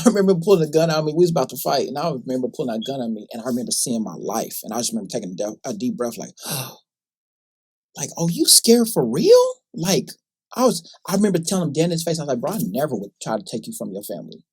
remember pulling a gun out on me. We was about to fight, and I remember pulling a gun on me, and I remember seeing my life, and I just remember taking a deep breath, like, oh, you scared for real? Like, I remember telling him dead in his face, I was like, bro, I never would try to take you from your family.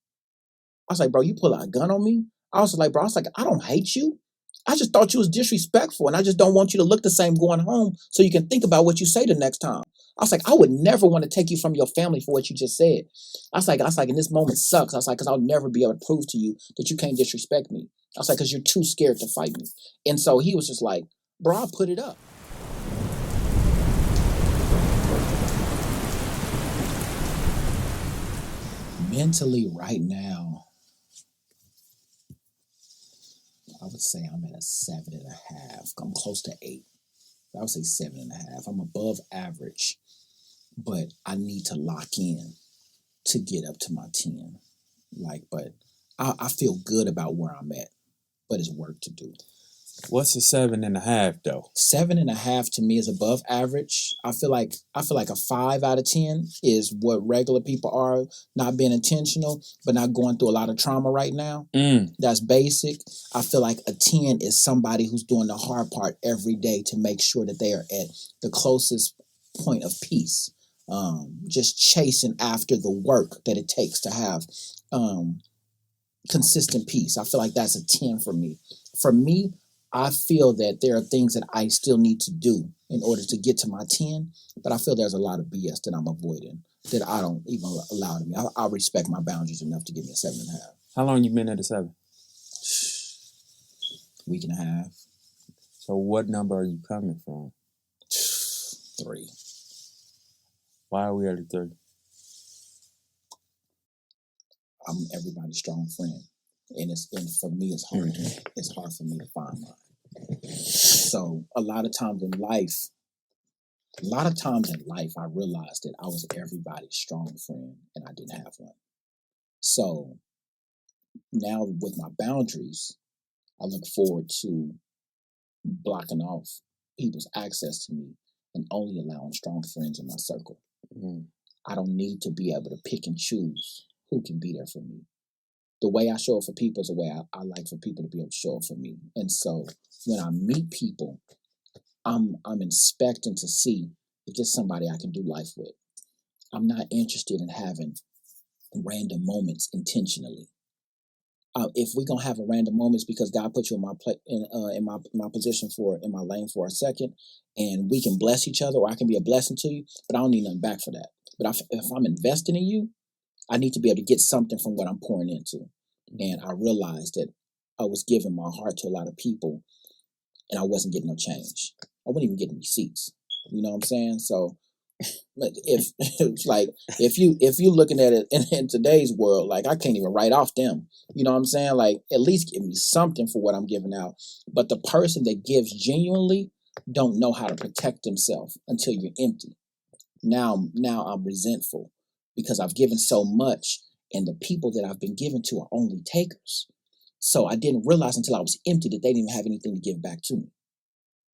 I was like, bro, you pull out a gun on me? I was like, bro, I don't hate you. I just thought you was disrespectful, and I just don't want you to look the same going home so you can think about what you say the next time. I was like, I would never want to take you from your family for what you just said. I was like, and this moment sucks. I was like, because I'll never be able to prove to you that you can't disrespect me. I was like, because you're too scared to fight me. And so he was just like, bro, I'll put it up. Mentally right now, I would say I'm at a 7.5. I'm close to 8. I would say 7.5. I'm above average, but I need to lock in to get up to my 10. But I feel good about where I'm at, but it's work to do. What's a 7.5 though? 7.5 to me is above average. I feel like a 5 out of 10 is what regular people are, not being intentional, but not going through a lot of trauma right now. That's basic. I feel like a 10 is somebody who's doing the hard part every day to make sure that they are at the closest point of peace. Just chasing after the work that it takes to have consistent peace. I feel like that's a 10 for me. For me, I feel that there are things that I still need to do in order to get to my 10, but I feel there's a lot of BS that I'm avoiding that I don't even allow to me. I respect my boundaries enough to give me a 7.5. How long you been at a 7? Week and a half. So what number are you coming from? 3. Why are we at a 3? I'm everybody's strong friend. And for me, it's hard. It's hard for me to find mine. So a lot of times in life, I realized that I was everybody's strong friend, and I didn't have one. So now with my boundaries, I look forward to blocking off people's access to me and only allowing strong friends in my circle. I don't need to be able to pick and choose who can be there for me. The way I show up for people is the way I like for people to be able to show up for me. And so when I meet people, I'm inspecting to see if there's somebody I can do life with. I'm not interested in having random moments intentionally. If we're gonna have a random moments because God put you in my position in my lane for a second, and we can bless each other, or I can be a blessing to you, but I don't need nothing back for that. But if I'm investing in you, I need to be able to get something from what I'm pouring into. And I realized that I was giving my heart to a lot of people, and I wasn't getting no change. I wasn't even getting receipts. You know what I'm saying? So if you looking at it in today's world, like I can't even write off them. You know what I'm saying? Like at least give me something for what I'm giving out. But the person that gives genuinely don't know how to protect themselves until you're empty. Now I'm resentful because I've given so much, and the people that I've been given to are only takers. So I didn't realize until I was empty that they didn't have anything to give back to me.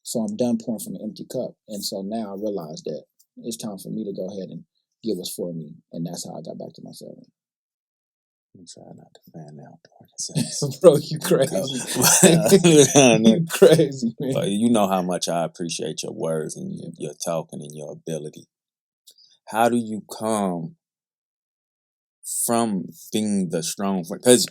So I'm done pouring from an empty cup. And so now I realize that it's time for me to go ahead and get what's for me. And that's how I got back to my 7. I'm trying not to fan out. Bro, you crazy. You crazy, man. But you know how much I appreciate your words and your talking and your ability. How do you come from being the strong friend? Because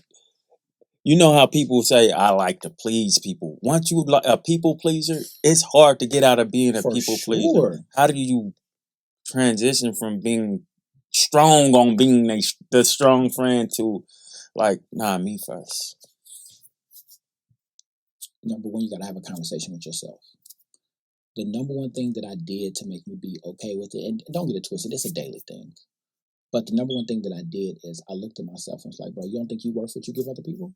you know how people say, I like to please people. Once you a people pleaser, it's hard to get out of being a people pleaser. How do you transition from being strong on being the strong friend to like, nah, me first? Number one, you got to have a conversation with yourself. The number one thing that I did to make me be okay with it, and don't get it twisted, it's a daily thing. But the number one thing that I did is I looked at myself and was like, bro, you don't think you worth what you give other people?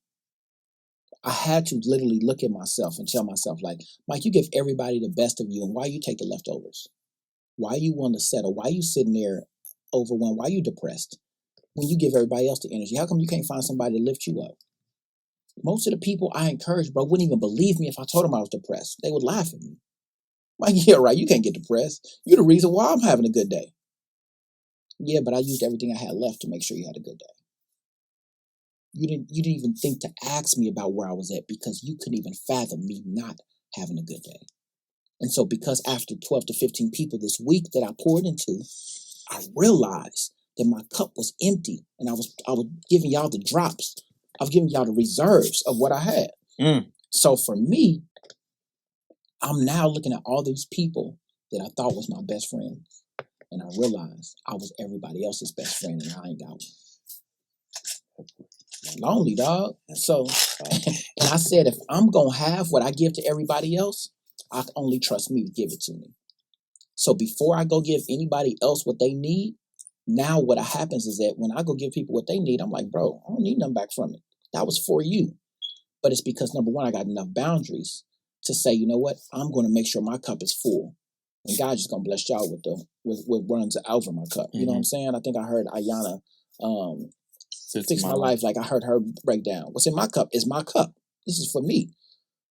I had to literally look at myself and tell myself, like, Mike, you give everybody the best of you, and why you take the leftovers? Why you want to settle? Why you sitting there overwhelmed? Why you depressed? When you give everybody else the energy, how come you can't find somebody to lift you up? Most of the people I encouraged, bro, wouldn't even believe me if I told them I was depressed. They would laugh at me. Like, yeah, right, you can't get depressed. You're the reason why I'm having a good day. Yeah, but I used everything I had left to make sure you had a good day. You didn't even think to ask me about where I was at because you couldn't even fathom me not having a good day. And so because after 12 to 15 people this week that I poured into, I realized that my cup was empty and I was giving y'all the drops. I was giving y'all the reserves of what I had. So for me, I'm now looking at all these people that I thought was my best friend. And I realized I was everybody else's best friend and I ain't got one. Lonely, dog. So, and I said, if I'm going to have what I give to everybody else, I can only trust me to give it to me. So before I go give anybody else what they need, now what happens is that when I go give people what they need, I'm like, bro, I don't need nothing back from it. That was for you. But it's because, number one, I got enough boundaries to say, you know what, I'm going to make sure my cup is full. And God's just going to bless y'all with what runs over my cup. You know what I'm saying? I think I heard Ayala Fix My Life. Like I heard her break down. What's in my cup is my cup. This is for me.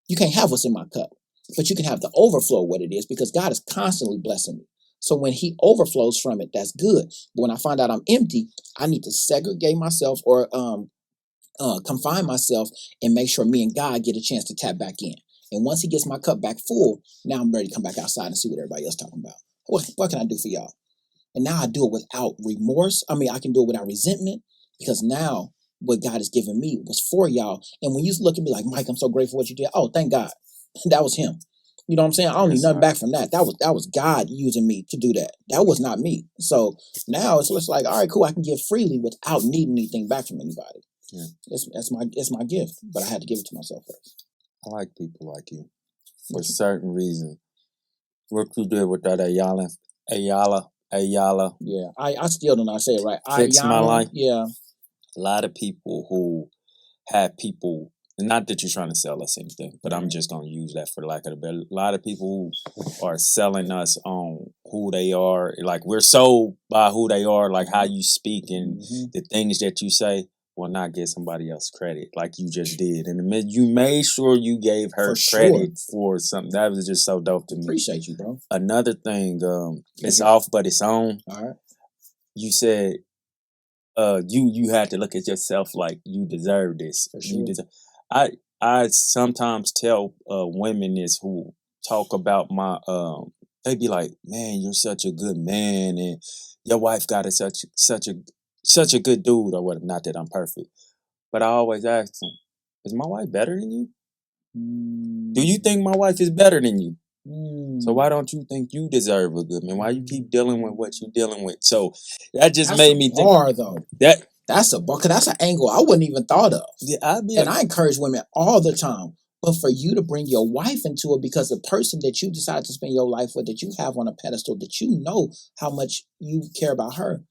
You can't have what's in my cup, but you can have the overflow of what it is because God is constantly blessing me. So when he overflows from it, that's good. But when I find out I'm empty, I need to segregate myself or confine myself and make sure me and God get a chance to tap back in. And once he gets my cup back full, now I'm ready to come back outside and see what everybody else talking about. What can I do for y'all? And now I do it without remorse. I mean, I can do it without resentment because now what God has given me was for y'all. And when you look at me like, Mike, I'm so grateful for what you did. Oh, thank God. That was him. You know what I'm saying? I don't need nothing back from that. That was God using me to do that. That was not me. So now it's like, all right, cool. I can give freely without needing anything back from anybody. Yeah. It's my gift, but I had to give it to myself first. I like people like you for certain reasons. What you did with that Ayala. Yeah, I still don't know how to say it right. Fix My Life. Yeah. A lot of people who have people, not that you're trying to sell us anything, but I'm just going to use that for lack of a better. A lot of people who are selling us on who they are. Like we're sold by who they are, like how you speak and the things that you say. Will not give somebody else credit like you just did. And you made sure you gave her credit for something. That was just so dope to me. Appreciate you, bro. Another thing, it's off but it's on. All right. You said you had to look at yourself like you deserve this. For sure. I sometimes tell women this who talk about my they be like, man, you're such a good man and your wife got such a good dude or what. Not that I'm perfect, but I always ask them, is my wife better than you? Do you think my wife is better than you? So why don't you think you deserve a good man? Why you keep dealing with what you're dealing with? So that just made me think. Bar, though. That's a bar, because that's an angle I wouldn't even thought of. Yeah, I encourage women all the time. But for you to bring your wife into it, because the person that you decide to spend your life with, that you have on a pedestal, that you know how much you care about her,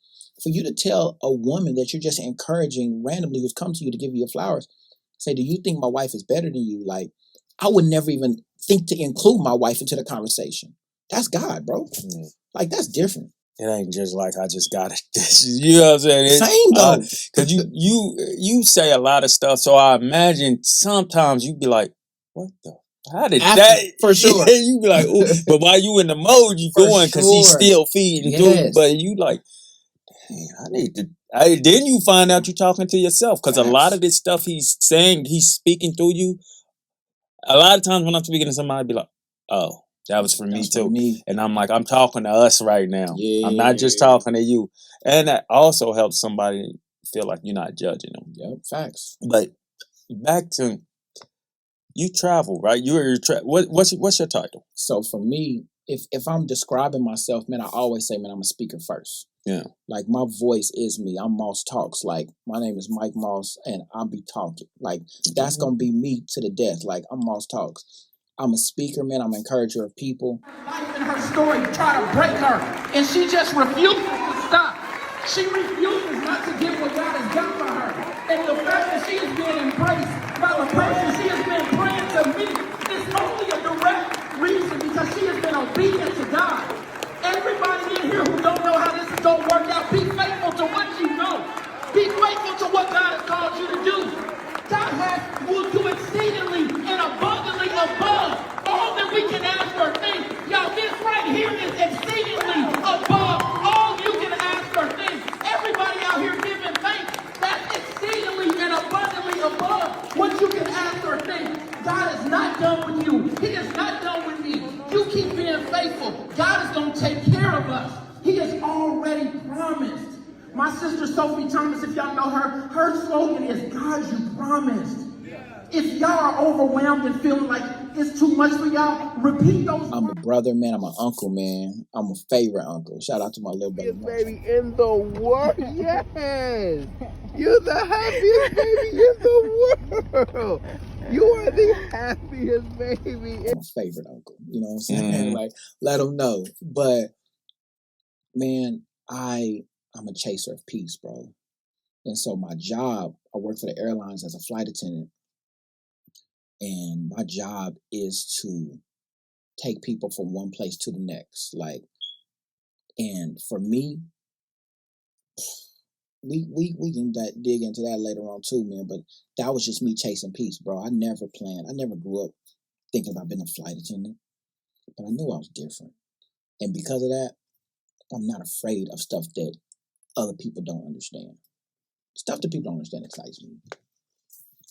for you to tell a woman that you're just encouraging randomly who's come to you to give you your flowers, say, do you think my wife is better than you? Like, I would never even think to include my wife into the conversation. That's God, bro. Like, that's different. It ain't just like I just got it. You know what I'm saying? Same though. Because you say a lot of stuff, so I imagine sometimes you be like, what the? How did that? For sure. You be like, ooh. But while you in the mode, you going because he's still feeding through. But you like, I need to. Then you find out you're talking to yourself because a lot of this stuff he's saying, he's speaking through you. A lot of times when I'm speaking to somebody, I'd be like, oh, that was for me too. And I'm like, I'm talking to us right now. I'm not just talking to you. And that also helps somebody feel like you're not judging them. Yep, facts. But back to, you travel, right? What's your title? So for me, if I'm describing myself, man, I always say, man, I'm a speaker first. Yeah. Like, my voice is me. I'm Moss Talks. Like, my name is Mike Moss, and I'll be talking. Like, that's going to be me to the death. Like, I'm Moss Talks. I'm a speaker, man. I'm an encourager of people. Life in her story try to break her, and she just refuses to stop. She refuses not to get what God has done for her. And the fact that she is being embraced by the person she has been praying to me is only a direct reason because she has been obedient to God. Everybody in here who don't know how this is going to work out, be faithful to what you know. Be faithful to what God has called you to do. God will do exceedingly and abundantly above all that we can ask or think. Y'all, this right here is exceedingly above all you can ask or think. Everybody out here giving thanks, that's exceedingly and abundantly not done with you. He is not done with me. You keep being faithful. God is going to take care of us. He has already promised. My sister Sophie Thomas, if y'all know her slogan is, God, you promised. If y'all are overwhelmed and feeling like it's too much for y'all, repeat those. I'm a brother, man. I'm an uncle, man. I'm a favorite uncle. Shout out to my little brother. Baby in the world. Yes. You're the happiest baby in the world. You are the happiest baby. I'm a favorite uncle. You know what I'm saying? Like, let them know. But, man, I'm a chaser of peace, bro. And so my job, I work for the airlines as a flight attendant. And my job is to take people from one place to the next. Like, and for me, we can dig into that later on too, man. But that was just me chasing peace, bro. I never planned. I never grew up thinking about being a flight attendant, but I knew I was different. And because of that, I'm not afraid of stuff that other people don't understand. Stuff that people don't understand excites me.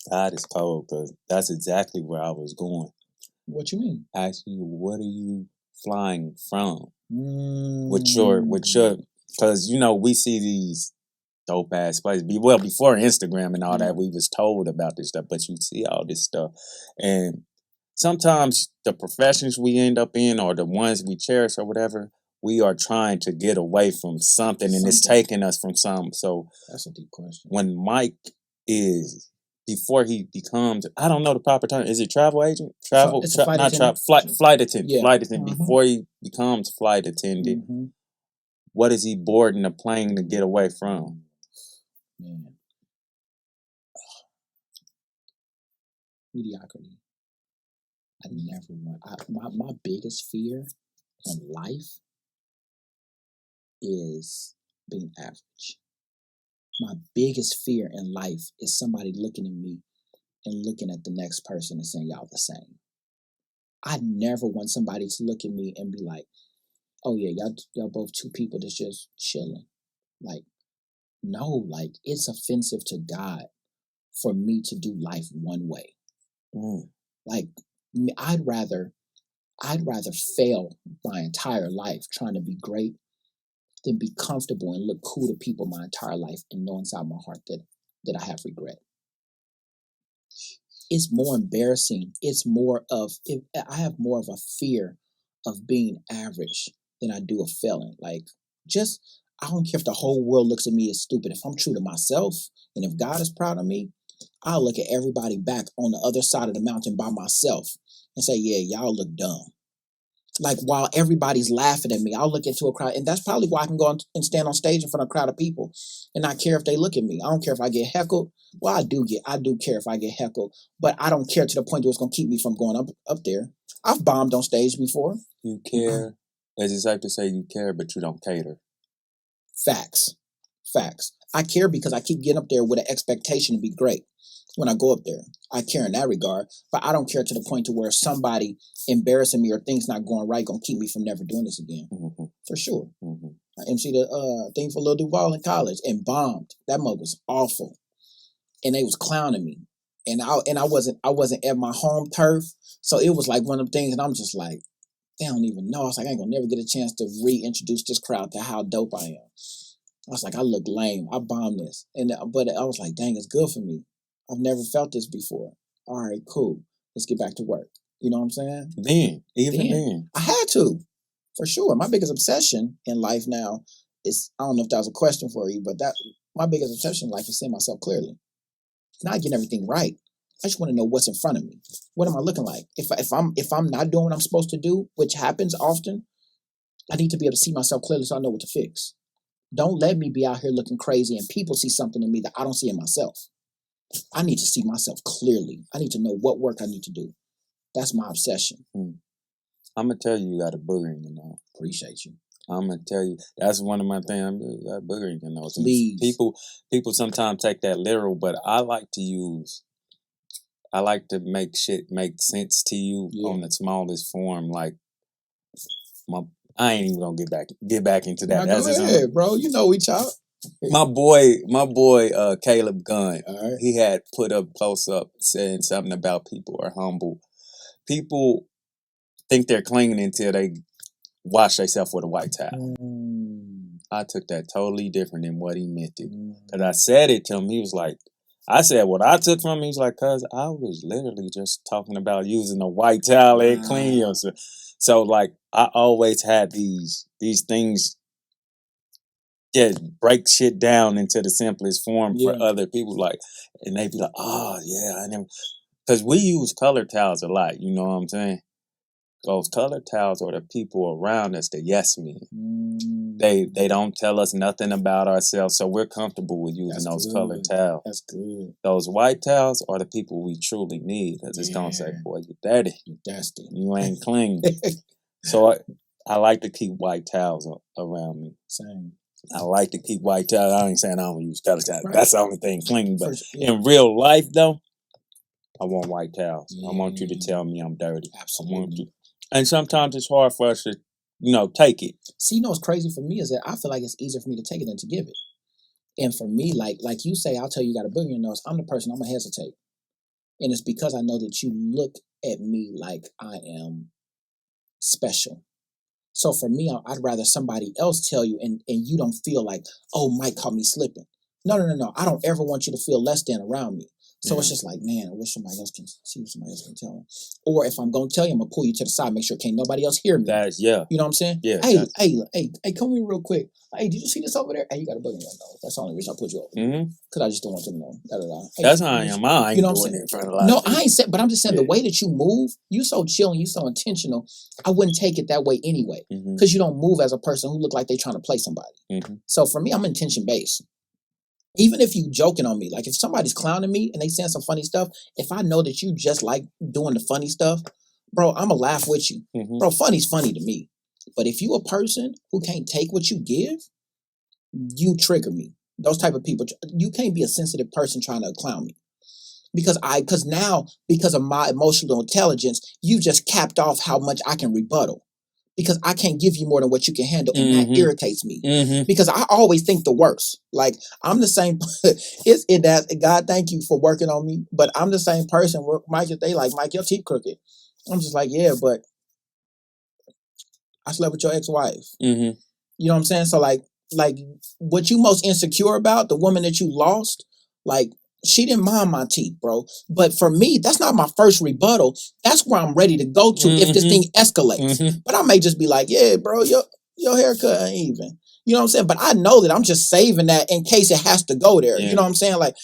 God is cold, because that's exactly where I was going. What you mean? Asking you, what are you flying from? With your, because we see these dope ass places. Well, before Instagram and all that, we was told about this stuff, but you see all this stuff, and sometimes the professions we end up in, or the ones we cherish, or whatever, we are trying to get away from something, and it's taking us from something. So that's a deep question. When Mike is, before he becomes, I don't know the proper term. Is it travel agent? Flight attendant. Flight attendant. Yeah. Flight attendant. Mm-hmm. Before he becomes flight attendant, what is he boarding a plane to get away from? Man. Mediocrity. I never want. My biggest fear in life is being average. My biggest fear in life is somebody looking at me and looking at the next person and saying, y'all the same. I never want somebody to look at me and be like, oh yeah, y'all both two people that's just chilling. Like, no, like, it's offensive to God for me to do life one way. Like, I'd rather fail my entire life trying to be great than be comfortable and look cool to people my entire life and know inside my heart that I have regret. It's more embarrassing. I have more of a fear of being average than I do of failing. Like, I don't care if the whole world looks at me as stupid. If I'm true to myself and if God is proud of me, I'll look at everybody back on the other side of the mountain by myself and say, yeah, y'all look dumb. Like, while everybody's laughing at me, I'll look into a crowd. And that's probably why I can go and stand on stage in front of a crowd of people and not care if they look at me. I don't care if I get heckled. Well, I do care if I get heckled, but I don't care to the point that it's going to keep me from going up there. I've bombed on stage before. You care. As it's like to say you care, but you don't cater. Facts. I care because I keep getting up there with an expectation to be great. When I go up there, I care in that regard, but I don't care to the point to where somebody embarrassing me or things not going right gonna keep me from never doing this again. For sure. I emceed the thing for Lil Duval in college and bombed. That mug was awful, and they was clowning me, and I wasn't at my home turf, so it was like one of them things, and I'm just like, they don't even know. I was like, I ain't gonna never get a chance to reintroduce this crowd to how dope I am. I was like, I look lame. I bombed this, but I was like, dang, it's good for me. I've never felt this before. All right, cool. Let's get back to work. You know what I'm saying? Then. I had to, for sure. My biggest obsession in life now is, I don't know if that was a question for you, but my biggest obsession in life is seeing myself clearly. It's not getting everything right. I just want to know what's in front of me. What am I looking like? If I'm not doing what I'm supposed to do, which happens often, I need to be able to see myself clearly so I know what to fix. Don't let me be out here looking crazy and people see something in me that I don't see in myself. I need to see myself clearly. I need to know what work I need to do. That's my obsession. I'm going to tell you got a booger in your nose. Appreciate you. I'm going to tell you, that's one of my things. You got a booger in your nose. Please. People sometimes take that literal, but I like to make shit make sense to you on the smallest form. Like, I ain't even going to get back into that. Now, go ahead, bro. You know we chop. My boy, Caleb Gunn, he had put up close up saying something about people are humble people think they're clean until they wash themselves with a white towel. I took that totally different than what he meant it. Because I said it to him. He was like, I said what I took from him. He was like, cuz I was literally just talking about using a white towel and clean yourself. So like I always had these things break shit down into the simplest form for other people. Like, and they be like, oh yeah, I never, because we use color towels a lot. You know what I'm saying? Those color towels are the people around us, the yes men. They don't tell us nothing about ourselves, so we're comfortable with using those color towels. That's good. Those white towels are the people we truly need, because it's gonna say, boy, you dirty. You dusty. You ain't clean. So I like to keep white towels around me. Same. I like to keep white towels. I ain't saying I don't use color towels. Right. That's the only thing clean. But in real life, though, I want white towels. I want you to tell me I'm dirty. Absolutely. I want you. And sometimes it's hard for us to, take it. See, you know what's crazy for me is that I feel like it's easier for me to take it than to give it. And for me, like you say, I'll tell you got a booger in your nose. I'm the person, I'm going to hesitate. And it's because I know that you look at me like I am special. So for me, I'd rather somebody else tell you and you don't feel like, oh, Mike caught me slipping. No. I don't ever want you to feel less than around me. So it's just like, man, I wish somebody else can see what somebody else can tell me. Or if I'm going to tell you, I'm going to pull you to the side, make sure can't nobody else hear me. You know what I'm saying? Yeah. Hey, come here real quick. Hey, did you see this over there? Hey, you got a bug in your nose. That's the only reason I put you over. Because I just don't want you to know. Hey, that's how I am. I ain't doing it in front of a lot of people. I ain't saying, but I'm just saying the way that you move, you so chill and you so intentional, I wouldn't take it that way anyway. Because you don't move as a person who look like they trying to play somebody. So for me, I'm intention-based. Even if you joking on me, like if somebody's clowning me and they saying some funny stuff, if I know that you just like doing the funny stuff, bro, I'm going to laugh with you. Bro, funny's funny to me. But if you a person who can't take what you give, you trigger me. Those type of people, you can't be a sensitive person trying to clown me. Because of my emotional intelligence, you just capped off how much I can rebuttal. Because I can't give you more than what you can handle, and that irritates me. Because I always think the worst. Like I'm the same. It's in that God, thank you for working on me. But I'm the same person. Where Mike, they like Mike, your teeth crooked. I'm just like, yeah, but I slept with your ex-wife. You know what I'm saying? So like what you most insecure about, the woman that you lost, like. She didn't mind my teeth, bro. But for me, that's not my first rebuttal. That's where I'm ready to go to if this thing escalates. But I may just be like, yeah, bro, your haircut ain't even. You know what I'm saying? But I know that I'm just saving that in case it has to go there. You know what I'm saying? Like,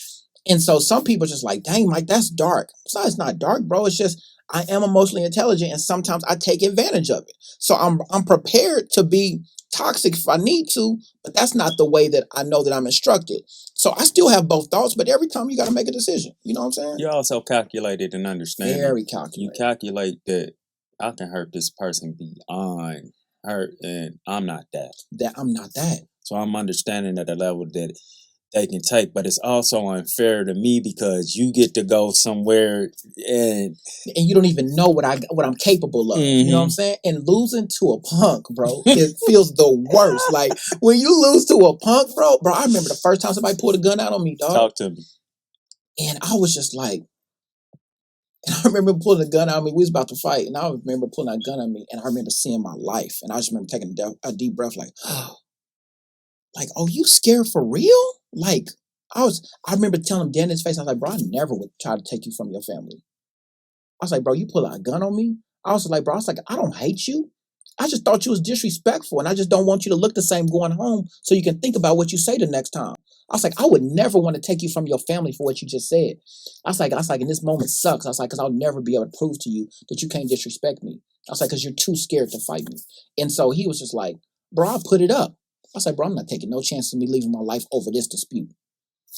and so some people just like, dang, Mike, that's dark. So it's not dark, bro. It's just I am emotionally intelligent and sometimes I take advantage of it. So I'm prepared to be toxic if I need to, but that's not the way that I know that I'm instructed. So I still have both thoughts, but every time you got to make a decision. You know what I'm saying? You're also calculated and understanding. Very calculated. You calculate that I can hurt this person beyond hurt, and I'm not that. I'm not that. So I'm understanding at a level that they can take, but it's also unfair to me because you get to go somewhere and you don't even know what I'm capable of. You know what I'm saying? And losing to a punk, bro, it feels the worst. Like when you lose to a punk, bro, I remember the first time somebody pulled a gun out on me, dog. Talk to me. And I was just like, and I remember pulling a gun out on me. We was about to fight, and I remember pulling a gun on me, and I remember seeing my life, and I just remember taking a deep breath, like, oh, you scared for real? Like, I remember telling him dead in his face, I was like, bro, I never would try to take you from your family. I was like, bro, you pull out a gun on me? I was like, bro, I don't hate you. I just thought you was disrespectful, and I just don't want you to look the same going home so you can think about what you say the next time. I was like, I would never want to take you from your family for what you just said. I was like, and this moment sucks. I was like, because I'll never be able to prove to you that you can't disrespect me. I was like, because you're too scared to fight me. And so he was just like, bro, I put it up. I was like, bro, I'm not taking no chance of me leaving my life over this dispute.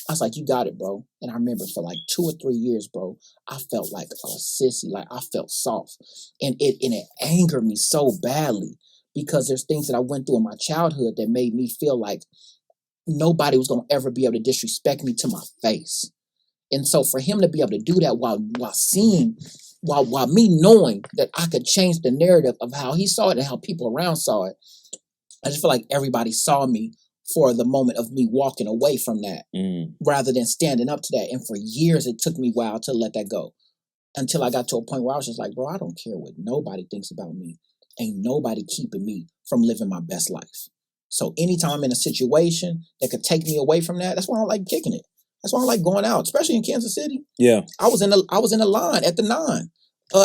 I was like, you got it, bro. And I remember for like 2 or 3 years, bro, I felt like a sissy, like I felt soft. And it angered me so badly because there's things that I went through in my childhood that made me feel like nobody was going to ever be able to disrespect me to my face. And so for him to be able to do that while me knowing that I could change the narrative of how he saw it and how people around saw it, I just feel like everybody saw me for the moment of me walking away from that rather than standing up to that. And for years, it took me a while to let that go. until I got to a point where I was just like, bro, I don't care what nobody thinks about me. Ain't nobody keeping me from living my best life. So anytime I'm in a situation that could take me away from that, that's why I don't like kicking it. That's why I don't like going out, especially in Kansas City. Yeah. I was in the line at the 9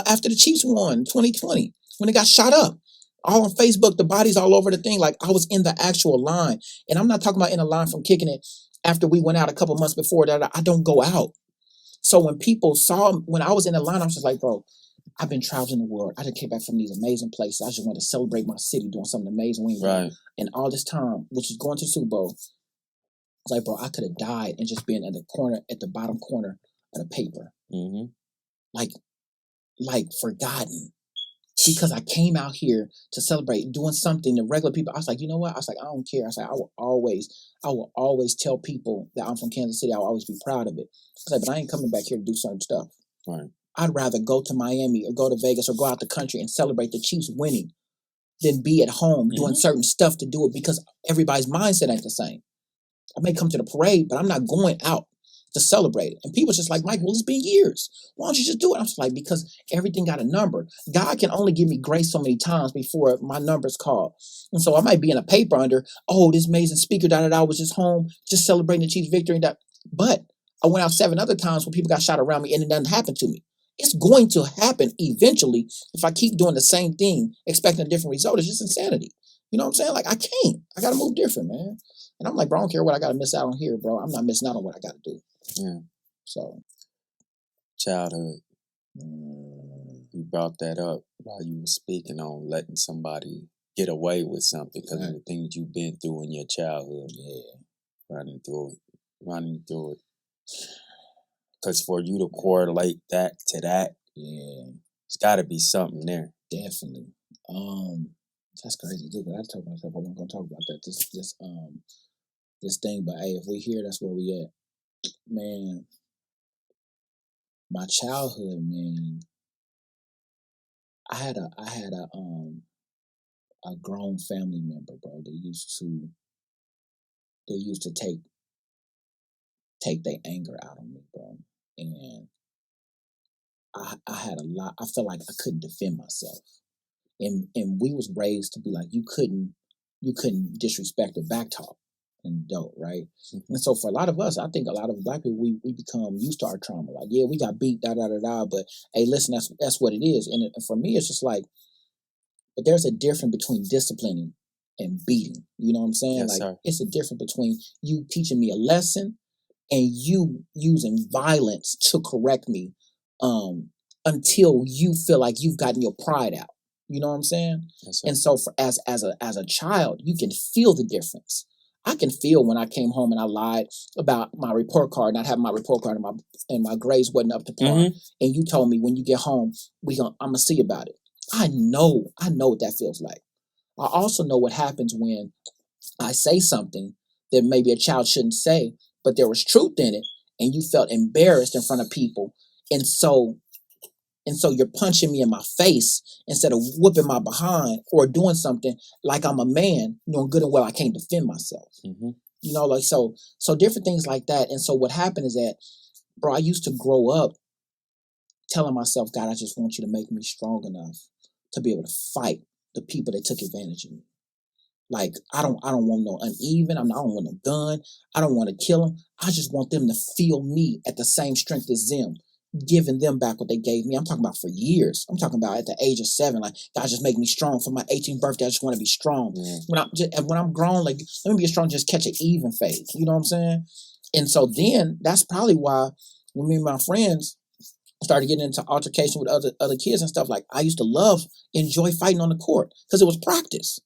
after the Chiefs won 2020 when it got shot up. All on Facebook, the bodies all over the thing. Like, I was in the actual line. And I'm not talking about in a line from kicking it after we went out a couple months before that. I don't go out. So when people saw, when I was in the line, I was just like, bro, I've been traveling the world. I just came back from these amazing places. I just want to celebrate my city doing something amazing. Right. And all this time, which is going to the Super Bowl, I was like, bro, I could have died and just been at the bottom corner of the paper. Mm-hmm. Like forgotten. Because I came out here to celebrate, doing something to regular people. I was like, you know what? I was like, I don't care. I was like, I will always tell people that I'm from Kansas City. I will always be proud of it. I was like, but I ain't coming back here to do certain stuff. Right. I'd rather go to Miami or go to Vegas or go out the country and celebrate the Chiefs winning than be at home doing certain stuff to do it, because everybody's mindset ain't the same. I may come to the parade, but I'm not going out to celebrate it. And people just like, Mike, well, it's been years. Why don't you just do it? I'm just like, because everything got a number. God can only give me grace so many times before my number's called. And so I might be in a paper under, oh, this amazing speaker, I was just home, just celebrating the Chiefs' victory. But I went out 7 other times when people got shot around me and it doesn't happen to me. It's going to happen eventually if I keep doing the same thing, expecting a different result. It's just insanity. You know what I'm saying? Like, I can't. I got to move different, man. And I'm like, bro, I don't care what I got to miss out on here, bro. I'm not missing out on what I got to do. Yeah. So. Childhood. You brought that up while you were speaking on letting somebody get away with something because of the things you've been through in your childhood. Yeah. Running through it. Because for you to correlate that to that, it's got to be something there. Definitely. That's crazy too. But I told myself I wasn't gonna talk about that. This thing. But hey, if we here, that's where we at. Man, my childhood, man. I had a grown family member, bro. They used to take their anger out on me, bro. And I had a lot. I felt like I couldn't defend myself. And we was raised to be like, you couldn't disrespect or backtalk an adult, right? Mm-hmm. And so for a lot of us, I think a lot of Black people, we become used to our trauma. Like, yeah, we got beat, but hey, listen, that's what it is. And for me, it's just like, but there's a difference between disciplining and beating. You know what I'm saying? Yes, like, sir. It's a difference between you teaching me a lesson and you using violence to correct me until you feel like you've gotten your pride out. You know what I'm saying? Yes, and so as a child, you can feel the difference. I can feel when I came home and I lied about my report card, not having my report card and my grades wasn't up to par. Mm-hmm. And you told me when you get home, I'm gonna see about it. I know what that feels like. I also know what happens when I say something that maybe a child shouldn't say, but there was truth in it, and you felt embarrassed in front of people, and so you're punching me in my face instead of whooping my behind or doing something like I'm a man, knowing good and well I can't defend myself. Mm-hmm. You know, like so different things like that. And so what happened is that, bro, I used to grow up telling myself, God, I just want you to make me strong enough to be able to fight the people that took advantage of me. Like, I don't want no uneven. I don't want no gun. I don't want to kill them. I just want them to feel me at the same strength as them, giving them back what they gave me. I'm talking about for years. I'm talking about at the age of 7, like, God, just make me strong. For my 18th birthday, I just want to be strong. Mm. When I'm grown, like, let me be strong, just catch an even phase. You know what I'm saying? And so then that's probably why when me and my friends started getting into altercation with other kids and stuff, like, I used to enjoy fighting on the court because it was practice.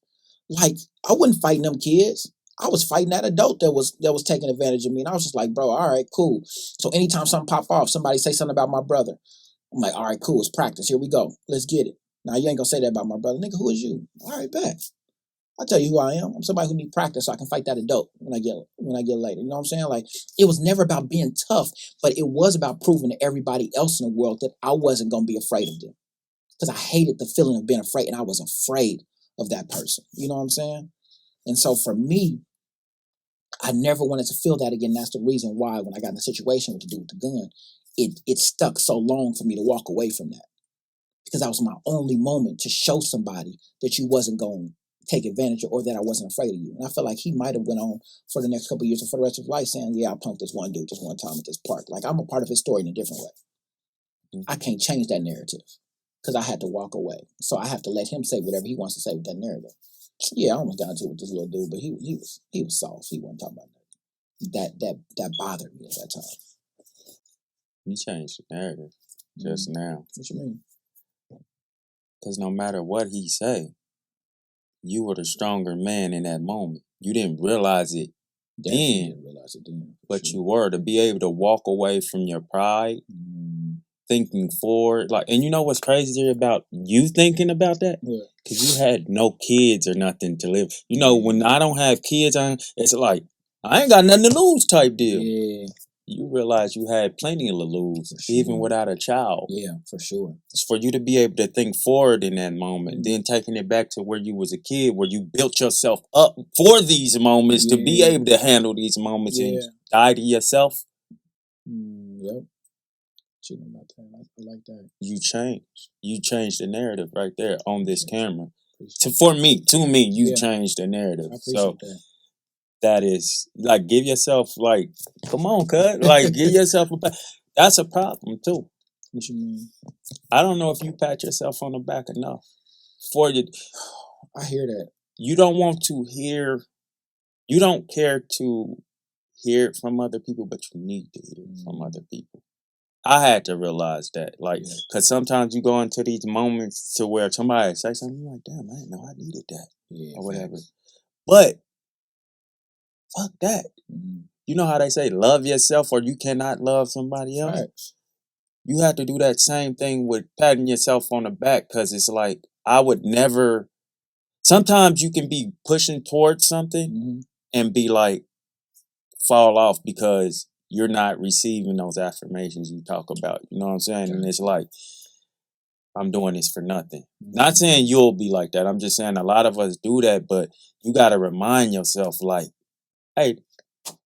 Like, I wasn't fighting them kids. I was fighting that adult that was taking advantage of me. And I was just like, bro, all right, cool. So anytime something pop off, somebody say something about my brother, I'm like, all right, cool, it's practice. Here we go. Let's get it. Now, you ain't gonna say that about my brother. Nigga, who is you? All right, bet. I'll tell you who I am. I'm somebody who need practice so I can fight that adult when I get later. You know what I'm saying? Like, it was never about being tough, but it was about proving to everybody else in the world that I wasn't gonna be afraid of them. Because I hated the feeling of being afraid, and I was afraid of that person. You know what I'm saying? And so for me, I never wanted to feel that again. That's the reason why when I got in the situation with the dude with the gun, it stuck so long for me to walk away from that. Because that was my only moment to show somebody that you wasn't going to take advantage of, or that I wasn't afraid of you. And I felt like he might have went on for the next couple of years or for the rest of his life saying, yeah, I punked this one dude just one time at this park. Like, I'm a part of his story in a different way. I can't change that narrative because I had to walk away. So I have to let him say whatever he wants to say with that narrative. Yeah, I almost got into it with this little dude, but he was soft. He wasn't talking about that. That bothered me at that time. You changed the narrative just now. What you mean? Because no matter what he say, you were the stronger man in that moment. You didn't realize it then, but you were. To be able to walk away from your pride, thinking forward, like, and you know what's crazy about you thinking about that? Because you had no kids or nothing to live. You know, when I don't have kids, it's like I ain't got nothing to lose type deal. Yeah. You realize you had plenty to lose, even without a child. Yeah, for sure. It's for you to be able to think forward in that moment, then taking it back to where you was a kid, where you built yourself up for these moments to be able to handle these moments and die to yourself. Yep. Shooting about that. I like that. You changed. You changed the narrative right there on this camera. To me, you changed the narrative. I appreciate that. That is, like, give yourself, like, come on, cut. Like, give yourself a pat. That's a problem, too. What you mean? I don't know if you pat yourself on the back enough. For you. I hear that. You don't want to hear, you don't care to hear it from other people, but you need to hear it from other people. I had to realize that, like, because sometimes you go into these moments to where somebody say something, you're like, damn, I didn't know I needed that, or whatever. But fuck that. You know how they say, love yourself or you cannot love somebody else? Right. You have to do that same thing with patting yourself on the back, because it's like, I would never, sometimes you can be pushing towards something and be like, fall off because you're not receiving those affirmations you talk about. You know what I'm saying? And it's like, I'm doing this for nothing. Not saying you'll be like that. I'm just saying a lot of us do that, but you got to remind yourself, like, hey,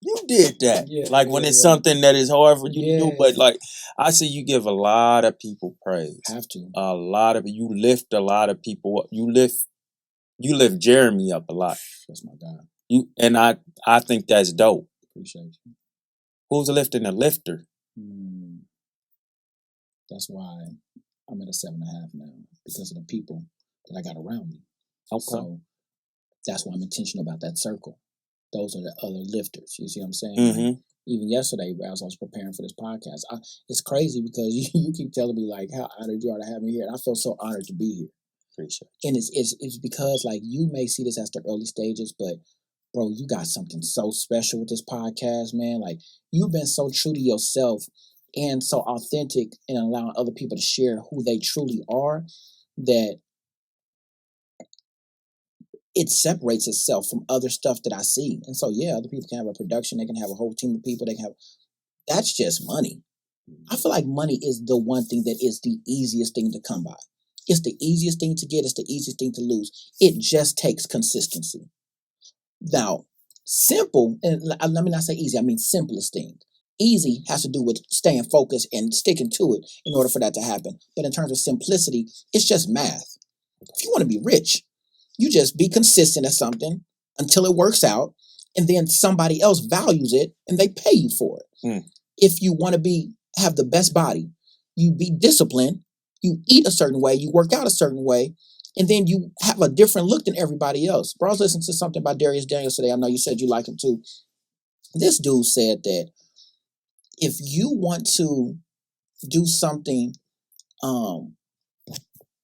you did that. When it's something that is hard for you to do, but like, I see you give a lot of people praise. Have to. A lot of, you lift a lot of people up. You lift Jeremy up a lot. That's my guy. I think that's dope. Appreciate you. Who's lifting a lifter? That's why I'm at a 7.5 now, because of the people that I got around me. Okay. So that's why I'm intentional about that circle. Those are the other lifters. You see what I'm saying? Like, even yesterday, as I was preparing for this podcast, it's crazy because you keep telling me like how honored you are to have me here, and I feel so honored to be here. Appreciate it. And it's because like you may see this as the early stages, but bro, you got something so special with this podcast, man. Like, you've been so true to yourself and so authentic in allowing other people to share who they truly are that it separates itself from other stuff that I see. And so, yeah, other people can have a production. They can have a whole team of people. They can have, that's just money. I feel like money is the one thing that is the easiest thing to come by. It's the easiest thing to get. It's the easiest thing to lose. It just takes consistency. Now, simple, and let me not say easy, I mean simplest thing. Easy has to do with staying focused and sticking to it in order for that to happen. But in terms of simplicity, it's just math. If you want to be rich, you just be consistent at something until it works out, and then somebody else values it and they pay you for it. If you want to have the best body, you be disciplined, you eat a certain way, you work out a certain way, and then you have a different look than everybody else. Bro, I was listening to something by Darius Daniels today. I know you said you like him too. This dude said that if you want to do something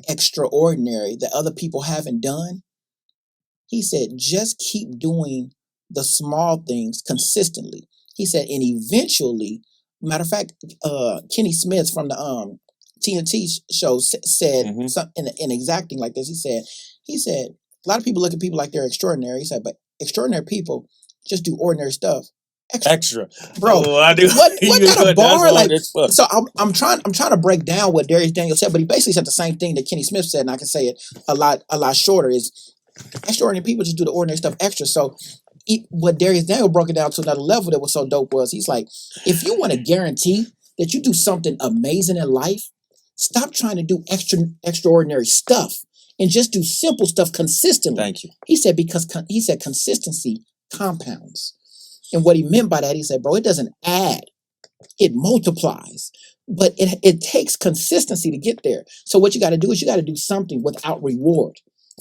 extraordinary that other people haven't done, he said, just keep doing the small things consistently. He said, and eventually, matter of fact, Kenny Smith from the TNT show said something in exacting like this. He said, a lot of people look at people like they're extraordinary. He said, but extraordinary people just do ordinary stuff. Extra. Bro, what kind of bar? Like, so I'm trying to break down what Darius Daniels said, but he basically said the same thing that Kenny Smith said, and I can say it a lot shorter. Is extraordinary people just do the ordinary stuff extra. So what Darius Daniels broke it down to another level that was so dope was he's like, if you want to guarantee that you do something amazing in life, stop trying to do extraordinary stuff and just do simple stuff consistently. Thank you. He said, because he said consistency compounds. And what he meant by that, he said, bro, it doesn't add, it multiplies. But it takes consistency to get there. So what you got to do is you got to do something without reward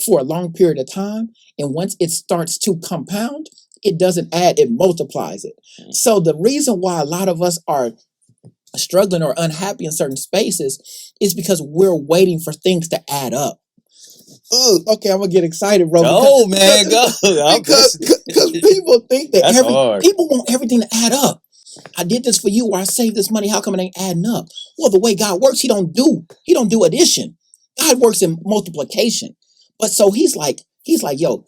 for a long period of time. And once it starts to compound, it doesn't add, it multiplies it. So the reason why a lot of us are struggling or unhappy in certain spaces is because we're waiting for things to add up. Ooh, okay, I'm gonna get excited, bro. Go, man, go. Because people think that people want everything to add up. I did this for you, or I saved this money. How come it ain't adding up? Well, the way God works, He don't do addition. God works in multiplication. But so He's like, yo,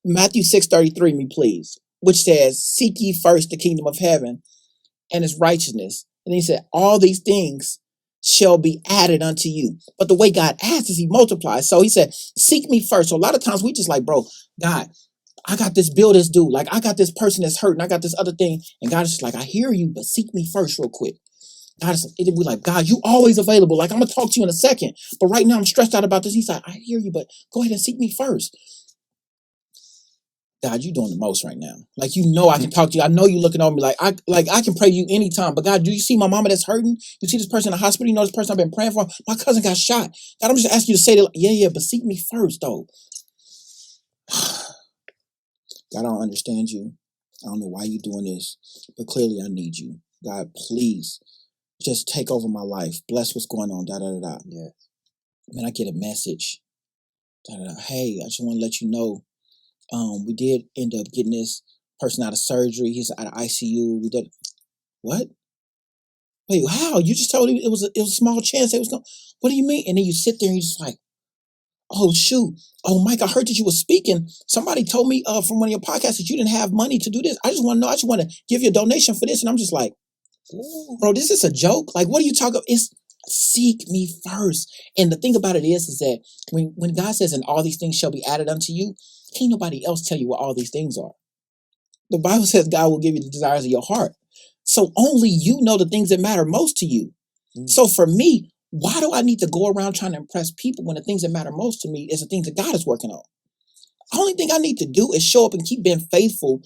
Matthew 6:33, me please, which says, "Seek ye first the kingdom of heaven and His righteousness." And He said, "All these things shall be added unto you." But the way God adds is He multiplies. So He said, "Seek me first." So a lot of times we just like, bro, God, I got this bill that's due. Like, I got this person that's hurting. I got this other thing. And God is just like, I hear you, but seek me first real quick. God is, it'll be like, God, you always available. Like, I'm going to talk to you in a second. But right now I'm stressed out about this. He's like, I hear you, but go ahead and seek me first. God, you doing the most right now. Like, you know, I can talk to you. I know you looking on me like I can pray to you anytime. But God, do you see my mama that's hurting? You see this person in the hospital? You know this person I've been praying for? My cousin got shot. God, I'm just asking you to say that. Yeah, but seek me first, though. God, I don't understand you. I don't know why you're doing this, but clearly I need you. God, please just take over my life. Bless what's going on. Yeah. Then I get a message. Hey, I just want to let you know, we did end up getting this person out of surgery. He's out of ICU. We did what? Wait, how? You just told him it was a small chance it was going. What do you mean? And then you sit there and you're just like, oh shoot. Oh Mike, I heard that you were speaking. Somebody told me from one of your podcasts that you didn't have money to do this. I just want to know. I just want to give you a donation for this. And I'm just like, bro, this is a joke. Like, what are you talking about? It's seek me first. And the thing about it is that when God says, and all these things shall be added unto you, can't nobody else tell you what all these things are. The Bible says God will give you the desires of your heart. So only you know the things that matter most to you. So for me, why do I need to go around trying to impress people when the things that matter most to me is the things that God is working on? The only thing I need to do is show up and keep being faithful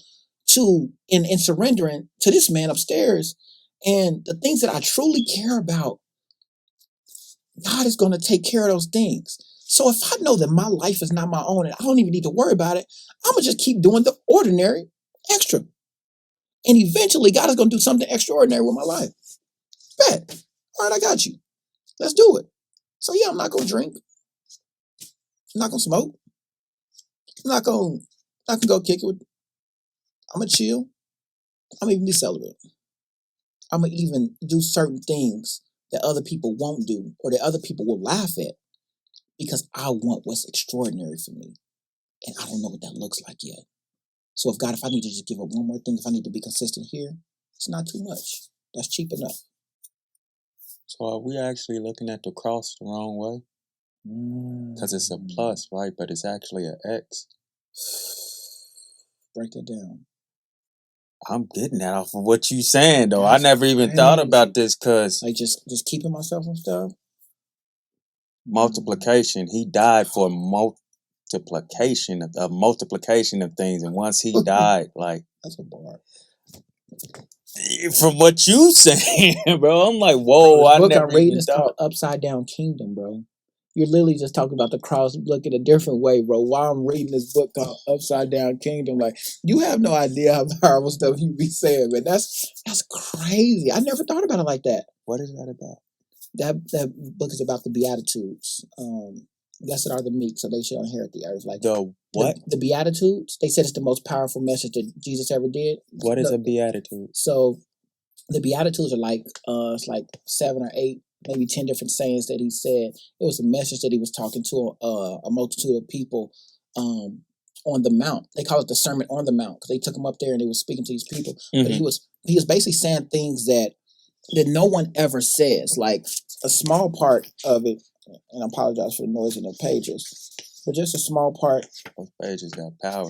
to and surrendering to this man upstairs. And the things that I truly care about, God is going to take care of those things. So if I know that my life is not my own and I don't even need to worry about it, I'm going to just keep doing the ordinary extra. And eventually God is going to do something extraordinary with my life. Bet. All right, I got you. Let's do it. So yeah, I'm not going to drink. I'm not going to smoke. I'm not going to go kick it with. I'm going to chill. I'm even be celibate. I'm going to even do certain things that other people won't do or that other people will laugh at because I want what's extraordinary for me. And I don't know what that looks like yet. So if I need to just give up one more thing, if I need to be consistent here, it's not too much. That's cheap enough. So are we actually looking at the cross the wrong way? Because it's a plus, right? But it's actually an X. Break that down. I'm getting that off of what you saying, though. That's I never even thought about this because... Like just keeping myself from stuff? Multiplication. He died for multiplication of things. And once he died, like... That's a bar. From what you saying, bro, I'm like, whoa, bro, I book never I'm reading even is thought. called Upside Down Kingdom, bro. You're literally just talking about the cross, look in a different way, bro. While I'm reading this book called Upside Down Kingdom, like, you have no idea how powerful stuff you be saying, man. That's crazy. I never thought about it like that. What is that about? That book is about the Beatitudes. Blessed are the meek, so they shall inherit the earth. Like the what? The Beatitudes. They said it's the most powerful message that Jesus ever did. What is a Beatitude? So the Beatitudes are like it's like 7 or 8, maybe 10 different sayings that he said. It was a message that he was talking to a multitude of people on the Mount. They call it the Sermon on the Mount because they took him up there and they were speaking to these people. Mm-hmm. But he was basically saying things that no one ever says. Like a small part of it, and I apologize for the noise in the pages, but just a small part. Those pages got power.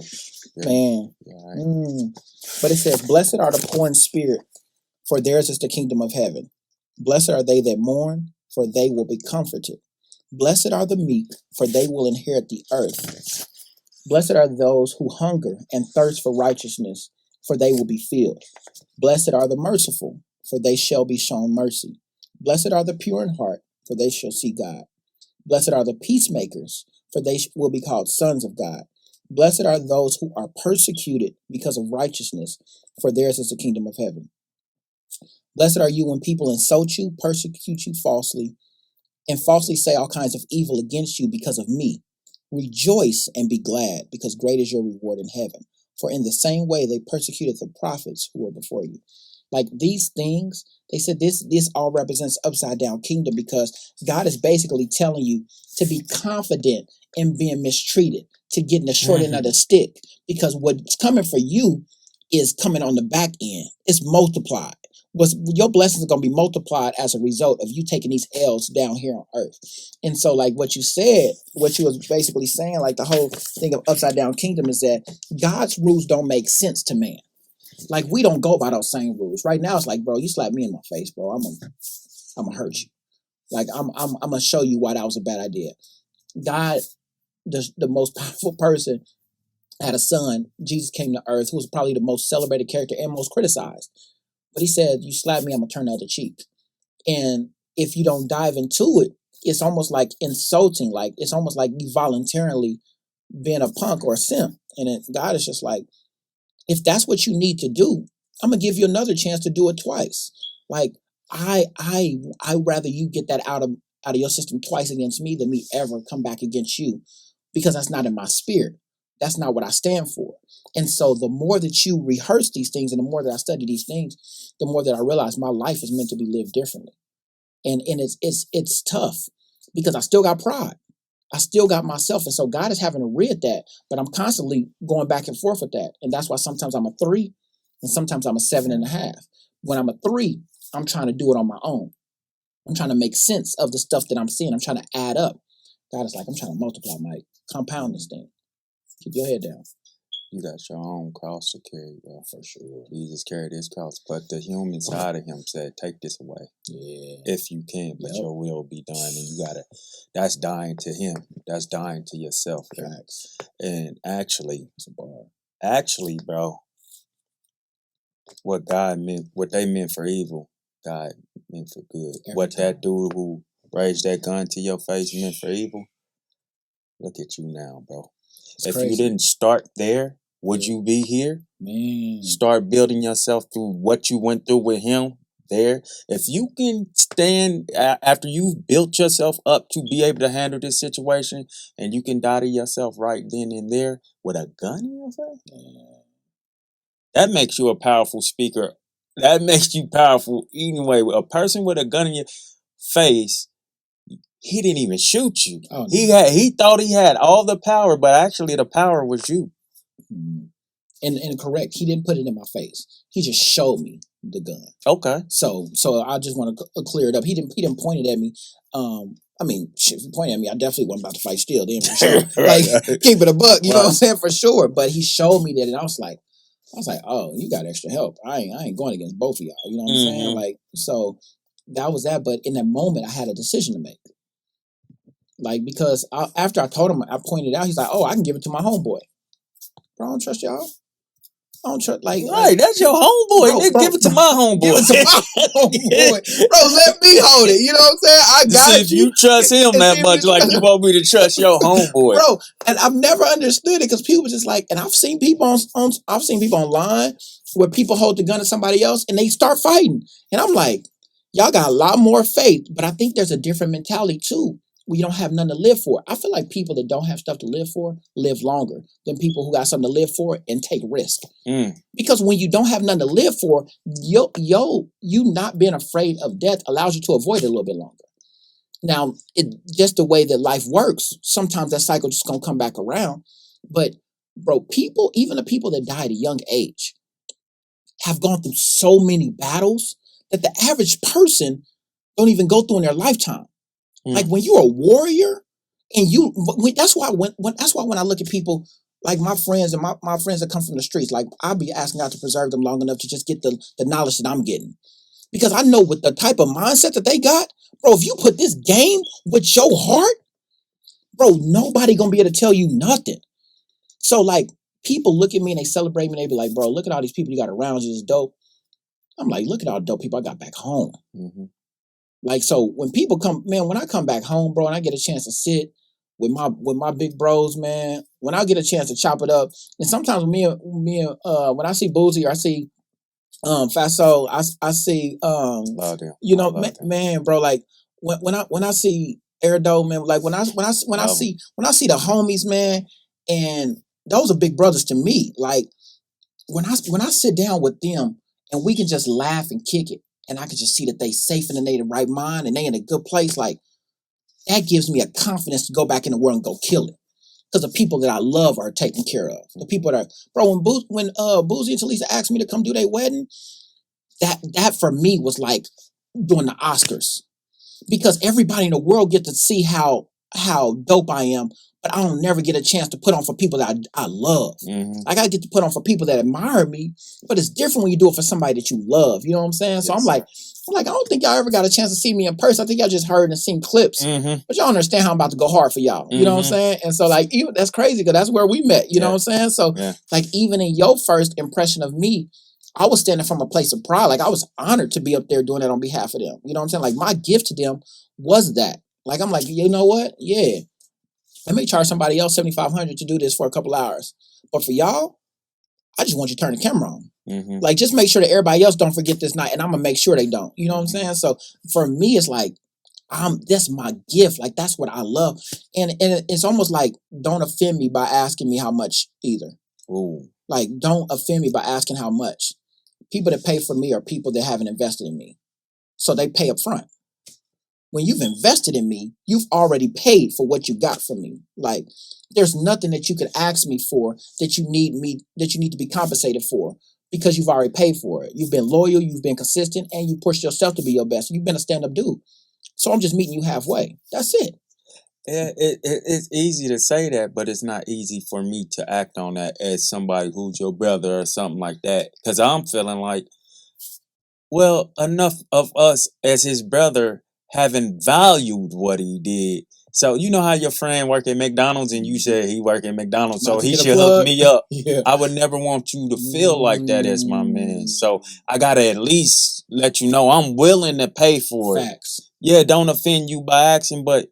Yeah. Man. Yeah, right. But it says, "Blessed are the poor in spirit, for theirs is the kingdom of heaven." Blessed are they that mourn, for they will be comforted. Blessed are the meek, for they will inherit the earth. Blessed are those who hunger and thirst for righteousness, for they will be filled. Blessed are the merciful, for they shall be shown mercy. Blessed are the pure in heart, for they shall see God. Blessed are the peacemakers, for they will be called sons of God. Blessed are those who are persecuted because of righteousness, for theirs is the kingdom of heaven. Blessed are you when people insult you, persecute you falsely, and falsely say all kinds of evil against you because of me. Rejoice and be glad, because great is your reward in heaven. For in the same way they persecuted the prophets who were before you. Like these things, they said this all represents upside down kingdom, because God is basically telling you to be confident in being mistreated, to getting the short end of the stick, because what's coming for you is coming on the back end. It's multiplied. Your blessings are going to be multiplied as a result of you taking these L's down here on earth. And so like what you said, what you was basically saying, like the whole thing of upside down kingdom is that God's rules don't make sense to man. Like we don't go by those same rules. Right now it's like, bro, you slap me in my face, bro, I'm gonna hurt you. Like I'm gonna show you why that was a bad idea. God, the most powerful person, had a son. Jesus came to earth, who was probably the most celebrated character and most criticized. But he said, you slap me, I'm going to turn the other cheek. And if you don't dive into it, it's almost like insulting. Like, it's almost like you voluntarily being a punk or a simp. And God is just like, if that's what you need to do, I'm going to give you another chance to do it twice. Like, I rather you get that out of your system twice against me than me ever come back against you, because that's not in my spirit. That's not what I stand for. And so the more that you rehearse these things and the more that I study these things, the more that I realize my life is meant to be lived differently. And it's tough, because I still got pride. I still got myself. And so God is having to rid that, but I'm constantly going back and forth with that. And that's why sometimes I'm a 3 and sometimes I'm a 7.5. When I'm a 3, I'm trying to do it on my own. I'm trying to make sense of the stuff that I'm seeing. I'm trying to add up. God is like, I'm trying to multiply, Mike. Compound this thing. Keep your head down. You got your own cross to carry, bro. For sure. Jesus carried his cross, but the human side of him said, take this away. Yeah. If you can, but your will be done. And you gotta, that's dying to him. That's dying to yourself. Facts. And actually, it's a bar. Actually, bro, what they meant for evil, God meant for good. What that dude who raised that gun to your face meant for evil, look at you now, bro. If you didn't start there, would you be here? Man. Start building yourself through what you went through with him there. If you can stand after you've built yourself up to be able to handle this situation, and you can die to yourself right then and there with a gun in your face, that makes you a powerful speaker. That makes you powerful anyway. A person with a gun in your face, he didn't even shoot you. Oh, no. He thought he had all the power, but actually the power was you. Mm-hmm. And correct, he didn't put it in my face. He just showed me the gun. Okay. So I just want to clear it up. He didn't point it at me. I mean, if he pointed at me, I definitely wasn't about to fight still then, for sure. Like, keep it a buck, you know what I'm saying, for sure. But he showed me that, and I was like, oh, you got extra help. I ain't going against both of y'all. You know what I'm saying? Like, so that was that. But in that moment, I had a decision to make. Like, because after I told him, I pointed out, he's like, oh, I can give it to my homeboy. Bro, I don't trust y'all. I don't trust, right, that's your homeboy. Bro, give it to my homeboy. Give it to my homeboy. Bro, let me hold it. You know what I'm saying? I got if you trust him that much, like you want me to trust your homeboy. Bro, and I've never understood it, because people just like, and I've seen people I've seen people online where people hold the gun to somebody else and they start fighting. And I'm like, y'all got a lot more faith, but I think there's a different mentality too. We don't have nothing to live for. I feel like people that don't have stuff to live for live longer than people who got something to live for and take risk. Because when you don't have nothing to live for, you not being afraid of death allows you to avoid it a little bit longer. Now, just the way that life works, sometimes that cycle just gonna come back around. But bro, even the people that die at a young age, have gone through so many battles that the average person don't even go through in their lifetime. Like when you're a warrior, and that's why when I look at people like my friends and my friends that come from the streets, like I'll be asking God to preserve them long enough to just get the knowledge that I'm getting. Because I know with the type of mindset that they got, bro, if you put this game with your heart, bro, nobody gonna be able to tell you nothing. So like people look at me and they celebrate me and they be like, bro, look at all these people you got around you, it's dope. I'm like, look at all the dope people I got back home. Mm-hmm. Like, so when people come, man, when I come back home, bro, and I get a chance to sit with my big bros, man, when I get a chance to chop it up, and sometimes when I see Boozy or I see Faso, I see you know, man, bro, like when I see Erdo, man, like when I see the homies, man, and those are big brothers to me. Like when I sit down with them and we can just laugh and kick it, and I can just see that they safe and they in the right mind and they in a good place, like that gives me a confidence to go back in the world and go kill it. Because the people that I love are taken care of. The people that are, bro, when Boozy and Talisa asked me to come do their wedding, that for me was like doing the Oscars. Because everybody in the world get to see how dope I am, but I don't never get a chance to put on for people that I love. Mm-hmm. I gotta get to put on for people that admire me, but it's different when you do it for somebody that you love. You know what I'm saying? So I'm like, I don't think y'all ever got a chance to see me in person. I think y'all just heard and seen clips. Mm-hmm. But y'all understand how I'm about to go hard for y'all. You know what I'm saying? And so like, even that's crazy because that's where we met. You know what I'm saying? So like even in your first impression of me, I was standing from a place of pride. Like I was honored to be up there doing that on behalf of them. You know what I'm saying? Like my gift to them was that. Like I'm like, you know what? Yeah. I may charge somebody else $7,500 to do this for a couple hours. But for y'all, I just want you to turn the camera on. Mm-hmm. Like just make sure that everybody else don't forget this night, and I'm gonna make sure they don't. You know what I'm saying? So for me, it's like that's my gift. Like that's what I love. And it's almost like don't offend me by asking me how much either. Ooh. Like don't offend me by asking how much. People that pay for me are people that haven't invested in me. So they pay up front. When you've invested in me, you've already paid for what you got from me. Like, there's nothing that you could ask me for that you need to be compensated for because you've already paid for it. You've been loyal, you've been consistent, and you pushed yourself to be your best. You've been a stand-up dude. So I'm just meeting you halfway. That's it. Yeah, it's easy to say that, but it's not easy for me to act on that as somebody who's your brother or something like that. Because I'm feeling like, well, enough of us as his brother haven't valued what he did. So you know how your friend work at McDonald's and you said he work at McDonald's, so he should hook me up. I would never want you to feel like that as my man. So I gotta at least let you know I'm willing to pay for it. Yeah, don't offend you by asking, but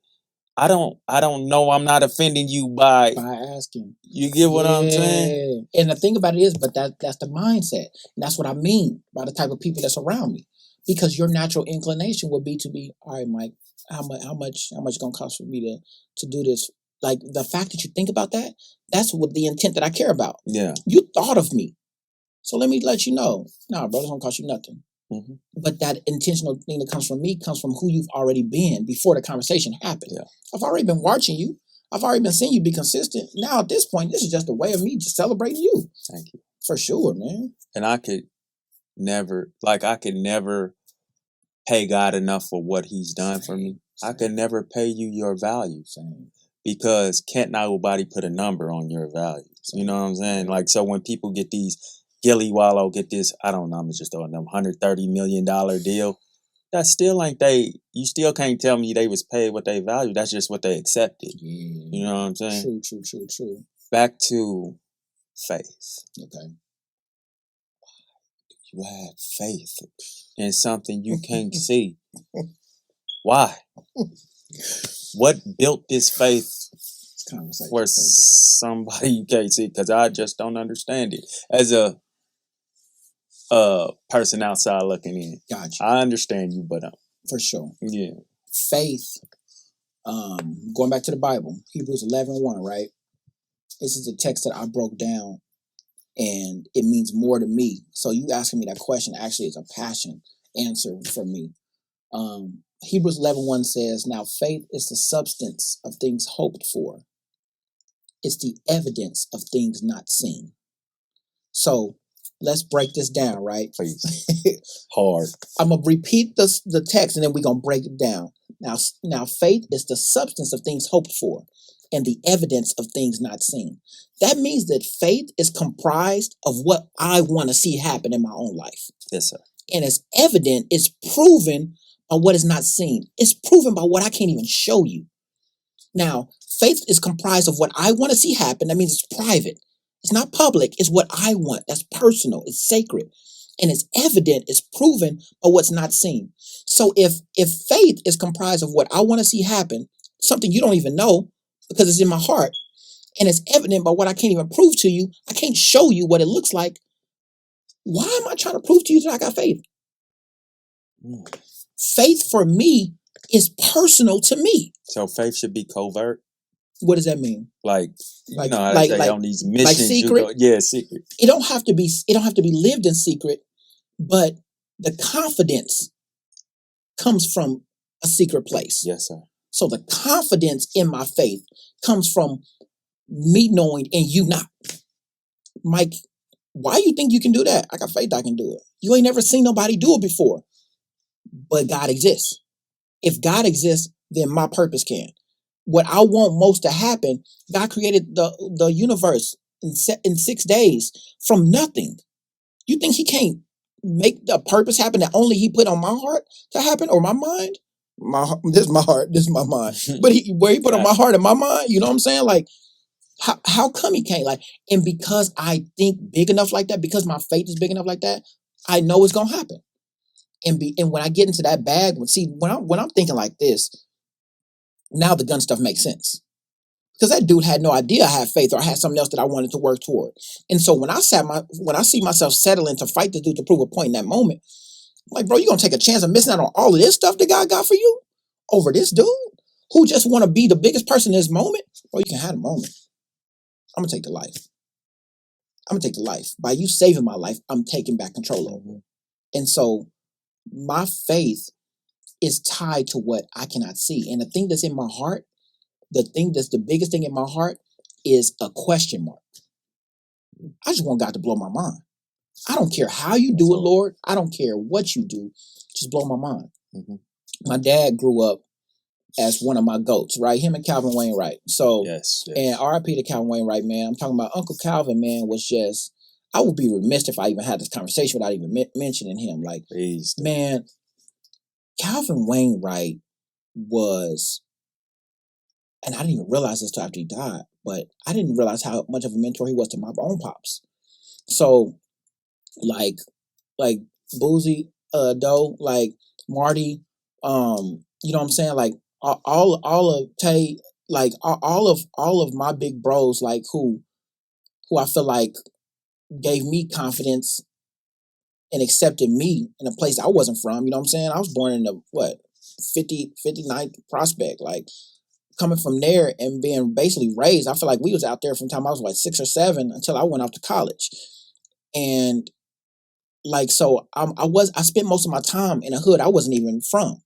I don't know I'm not offending you by asking. You get what I'm saying? And the thing about it is, but that's the mindset. And that's what I mean by the type of people that's around me. Because your natural inclination would be to be, all right, Mike, how much gonna cost for me to do this? Like the fact that you think about that, that's what the intent that I care about. Yeah. You thought of me. So let me let you know. Nah, bro, it's gonna cost you nothing. Mm-hmm. But that intentional thing that comes from me comes from who you've already been before the conversation happened. Yeah. I've already been watching you. I've already been seeing you be consistent. Now at this point, this is just a way of me just celebrating you. Thank you. For sure, man. And I could never pay God enough for what he's done for me. I could never pay you your value. Because can't nobody put a number on your value. You know what I'm saying? Like, so when people get these, Gilly Wallow get this, I don't know, I'm just throwing them $130 million deal. That still ain't you still can't tell me they was paid what they value. That's just what they accepted. Yeah. You know what I'm saying? True. Back to faith. Okay. You have faith in something you can't see. Why? What built this faith for somebody you can't see? Because I just don't understand it. As a person outside looking in. Gotcha. I understand you, but for sure. Yeah. Faith, going back to the Bible, Hebrews 11:1, right? This is a text that I broke down. And it means more to me. So you asking me that question actually is a passion answer for me. Hebrews 11:1 says, now faith is the substance of things hoped for. It's the evidence of things not seen. So let's break this down, right? Please. Hard. I'm going to repeat the text and then we're going to break it down. Now faith is the substance of things hoped for and the evidence of things not seen. That means that faith is comprised of what I want to see happen in my own life. Yes, sir. And it's evident, it's proven by what is not seen. It's proven by what I can't even show you. Now, faith is comprised of what I want to see happen. That means it's private. It's not public. It's what I want. That's personal. It's sacred. And it's evident, it's proven by what's not seen. So if faith is comprised of what I want to see happen, something you don't even know because it's in my heart, and it's evident by what I can't even prove to you, I can't show you what it looks like. Why am I trying to prove to you that I got faith? Faith for me is personal to me. So faith should be covert. What does that mean? Like you know how they say on these missions, like secret? Secret. It don't have to be lived in secret, but the confidence comes from a secret place. Yes, sir. So the confidence in my faith comes from me knowing and you not. Mike, why you think you can do that? I got faith I can do it. You ain't never seen nobody do it before. But God exists. If God exists, then my purpose can. What I want most to happen, God created the universe in 6 days from nothing. You think he can't make the purpose happen that only he put on my heart to happen, or my mind? This is my heart, this is my mind. But where he put on my heart and my mind, you know what I'm saying? Like, how come he can't? Like, and because I think big enough like that, because my faith is big enough like that, I know it's gonna happen. And when I get into that bag, when I'm thinking like this, now the gun stuff makes sense. Because that dude had no idea I had faith or I had something else that I wanted to work toward. And so when I see myself settling to fight this dude to prove a point in that moment, I'm like, bro, you gonna take a chance of missing out on all of this stuff that God got for you over this dude who just want to be the biggest person in this moment? Bro, you can have the moment. I'm gonna take the life. By you saving my life, I'm taking back control over it. And so my faith is tied to what I cannot see. And the thing that's in my heart, the thing that's the biggest thing in my heart is a question mark. I just want God to blow my mind. I don't care how you do it, Lord. I don't care what you do. Just blow my mind. Mm-hmm. My dad grew up as one of my goats, right? Him and Calvin Wainwright. So, yes. And R.I.P. to Calvin Wainwright, man. I'm talking about Uncle Calvin, man, was just, I would be remiss if I even had this conversation without even mentioning him. Like, please, man, Calvin Wainwright was, and I didn't even realize this till after he died, but I didn't realize how much of a mentor he was to my own pops. So, like Boozy, Doe, like Marty, you know what I'm saying? Like all of Tay, like all of my big bros, like who I feel like gave me confidence and accepted me in a place I wasn't from. You know what I'm saying? I was born in the 59th Prospect, like coming from there and being basically raised. I feel like we was out there from the time I was like 6 or 7 until I went off to college. And like, so I spent most of my time in a hood I wasn't even from,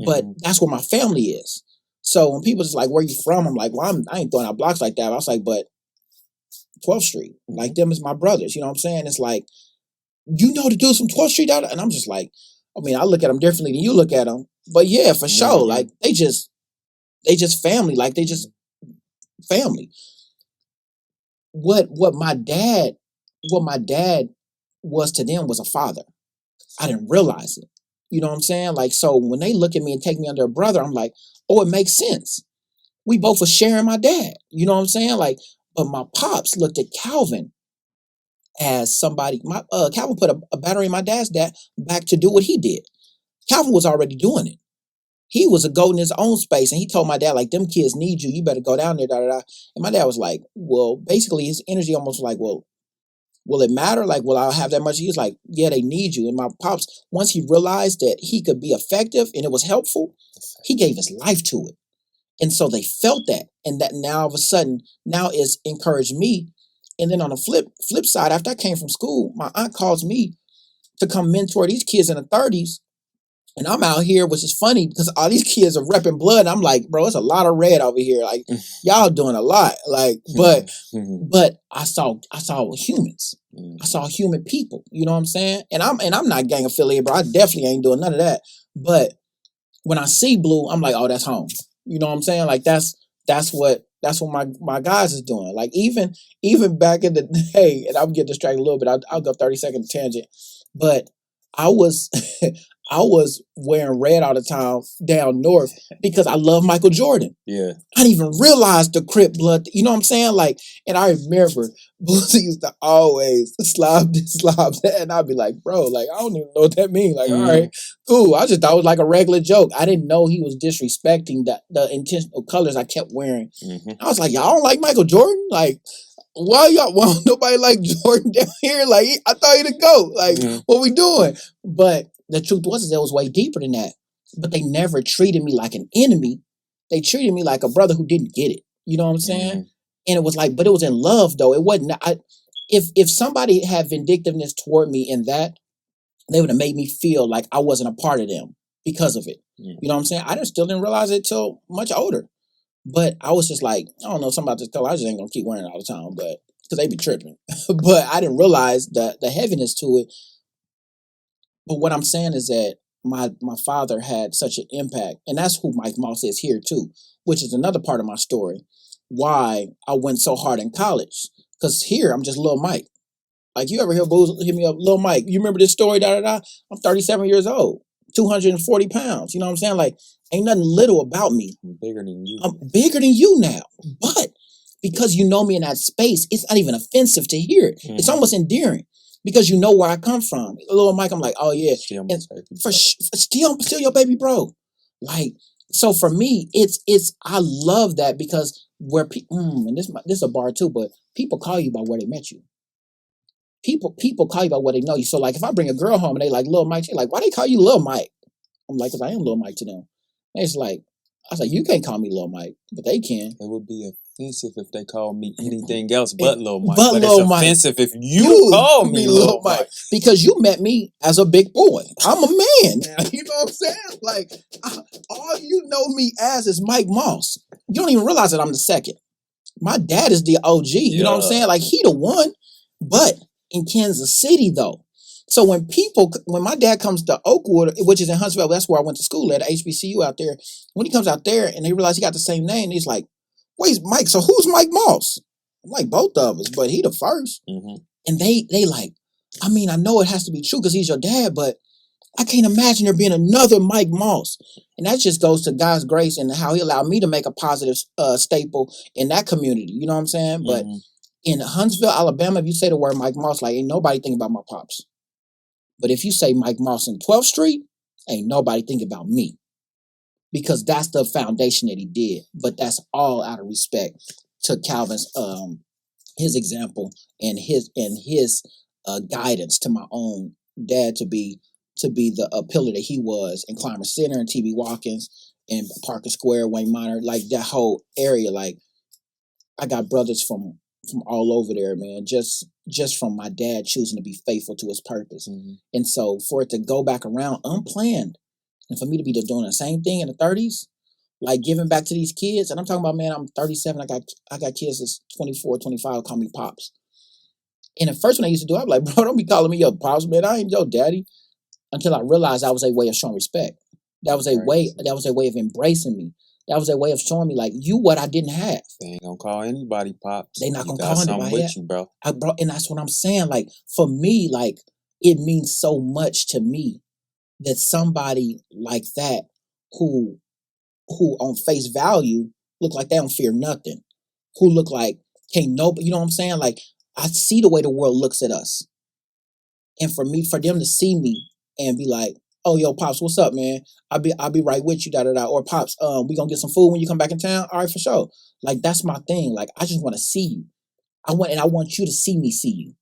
but that's where my family is. So when people just like, where you from? I'm like, well, I ain't throwing out blocks like that. I was like, but 12th Street, like them is my brothers. You know what I'm saying? It's like, you know the dudes from 12th Street, and I'm just like, I mean, I look at them differently than you look at them, but yeah, for sure. Like they just family, like they just family. What my dad was to them was a father. I didn't realize it. You know what I'm saying? Like, so when they look at me and take me under a brother, I'm like, oh, it makes sense. We both were sharing my dad. You know what I'm saying? Like, but my pops looked at Calvin as somebody. Calvin put a battery in my dad's dad back to do what he did. Calvin was already doing it. He was a goat in his own space, and he told my dad, like, them kids need you. You better go down there, da-da-da. And my dad was like, well, basically his energy almost was like, well, will it matter? Like, will I have that much? He was like, yeah, they need you. And my pops, once he realized that he could be effective and it was helpful, he gave his life to it. And so they felt that. And that now all of a sudden, now it's encouraged me. And then on the flip side, after I came from school, my aunt calls me to come mentor these kids in the 30s. And I'm out here, which is funny because all these kids are repping blood. And I'm like, bro, it's a lot of red over here. Like, y'all doing a lot. Like, but I saw humans. I saw human people. You know what I'm saying? And I'm not gang affiliated, bro. I definitely ain't doing none of that. But when I see blue, I'm like, oh, that's home. You know what I'm saying? Like that's what my guys is doing. Like even back in the day, and I'll get distracted a little bit. I'll go 30-second tangent, but I was I was wearing red all the time down north because I love Michael Jordan. Yeah. I didn't even realize the Crip blood. You know what I'm saying? Like, and I remember Boosie used to always slob this, slob that, and I'd be like, bro, like I don't even know what that means. Like, all right, cool. I just thought it was like a regular joke. I didn't know he was disrespecting the intentional colors I kept wearing. I was like, y'all don't like Michael Jordan? Like, why nobody like Jordan down here? Like, I thought he'd go. Like, what we doing? But the truth was, it was way deeper than that. But they never treated me like an enemy. They treated me like a brother who didn't get it. You know what I'm saying? And it was like, but it was in love though. It wasn't. If somebody had vindictiveness toward me in that, they would have made me feel like I wasn't a part of them because of it. You know what I'm saying? I still didn't realize it till much older. But I was just like, I don't know, something about this color. I just ain't gonna keep wearing it all the time, but because they be tripping. But I didn't realize the heaviness to it. But what I'm saying is that my father had such an impact, and that's who Mike Moss is here too, which is another part of my story. Why I went so hard in college, because here I'm just Lil Mike. Like, you ever hear Booze hit me up, Lil Mike? You remember this story? Da da da. I'm 37 years old, 240 pounds. You know what I'm saying? Like, ain't nothing little about me. I'm bigger than you. I'm bigger than you now, but because you know me in that space, it's not even offensive to hear it. It's almost endearing. Because you know where I come from. Lil Mike, I'm like, oh yeah. Still your baby bro. Like, so for me, it's I love that because where people, and this is a bar too, but people call you by where they met you. People call you by where they know you. So like, if I bring a girl home and they like Lil Mike, they're like, why they call you Lil Mike? I'm like, because I am Lil Mike to them. And it's like, I was like, you can't call me Lil Mike, but they can. It would be offensive if they called me anything else but Lil Mike. But Lil it's Mike. Offensive if you call me Lil Mike. Because you met me as a big boy. I'm a man. You know what I'm saying? Like, all you know me as is Mike Moss. You don't even realize that I'm the second. My dad is the OG. You know what I'm saying? Like, he the one. But in Kansas City, though. So when my dad comes to Oakwood, which is in Huntsville, that's where I went to school at HBCU out there. When he comes out there and they realize he got the same name, he's like, wait, Mike, so who's Mike Moss? I'm like, both of us, but he the first. And they like, I mean, I know it has to be true because he's your dad, but I can't imagine there being another Mike Moss. And that just goes to God's grace and how he allowed me to make a positive staple in that community. You know what I'm saying? But in Huntsville, Alabama, if you say the word Mike Moss, like, ain't nobody think about my pops. But if you say Mike Moss in 12th Street, ain't nobody think about me. Because that's the foundation that he did. But that's all out of respect to Calvin's his example and his guidance to my own dad to be the pillar that he was in Clymer Center and T.B. Watkins and Parker Square, Wayne Minor, like that whole area. Like, I got brothers from all over there, man, just from my dad choosing to be faithful to his purpose. And so for it to go back around unplanned, and for me to be doing the same thing in the 30s, like giving back to these kids, and I'm talking about, man, I'm 37, I got kids that's 24, 25, call me Pops. And at first when I used to do it, I'm like, bro, don't be calling me your Pops, man, I ain't your daddy. Until I realized that was a way of showing respect. That was a way of embracing me. That was a way of showing me, like, you what I didn't have. They ain't gonna call anybody Pops. They not gonna call anybody with you, bro. And that's what I'm saying. Like, for me, like, it means so much to me that somebody like that who on face value look like they don't fear nothing, who look like can't nobody, you know what I'm saying? Like, I see the way the world looks at us. And for them to see me and be like, oh, yo, Pops, what's up, man? I'll be right with you, da-da-da. Or, Pops, we gonna get some food when you come back in town? All right, for sure. Like, that's my thing. Like, I just want to see you. I want you to see you.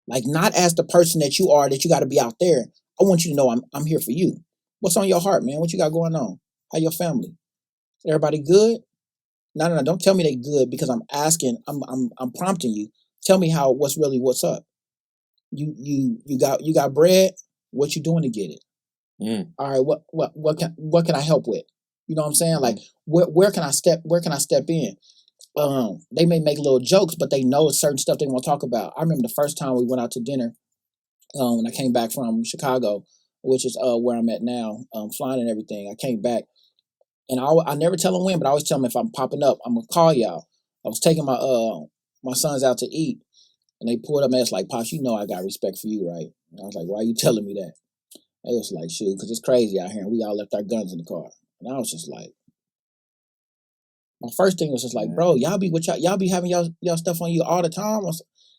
Like, not as the person that you are, that you got to be out there. I want you to know I'm here for you. What's on your heart, man? What you got going on? How your family? Everybody good? No. Don't tell me they good because I'm asking. I'm prompting you. Tell me what's up. You got bread? What you doing to get it? All right, what can I help with? You know what I'm saying? Like, where can I step in? They may make little jokes, but they know certain stuff they want to talk about. I remember the first time we went out to dinner when I came back from Chicago, which is where I'm at now, flying and everything. I came back, and I never tell them when, but I always tell them if I'm popping up, I'm gonna call y'all. I was taking my sons out to eat, and they pulled up and it's like, Pops, you know I got respect for you, right? And I was like, why are you telling me that? They was like, shoot, because it's crazy out here, and we all left our guns in the car. And I was just like, my first thing was just like, bro, y'all be having y'all stuff on you all the time.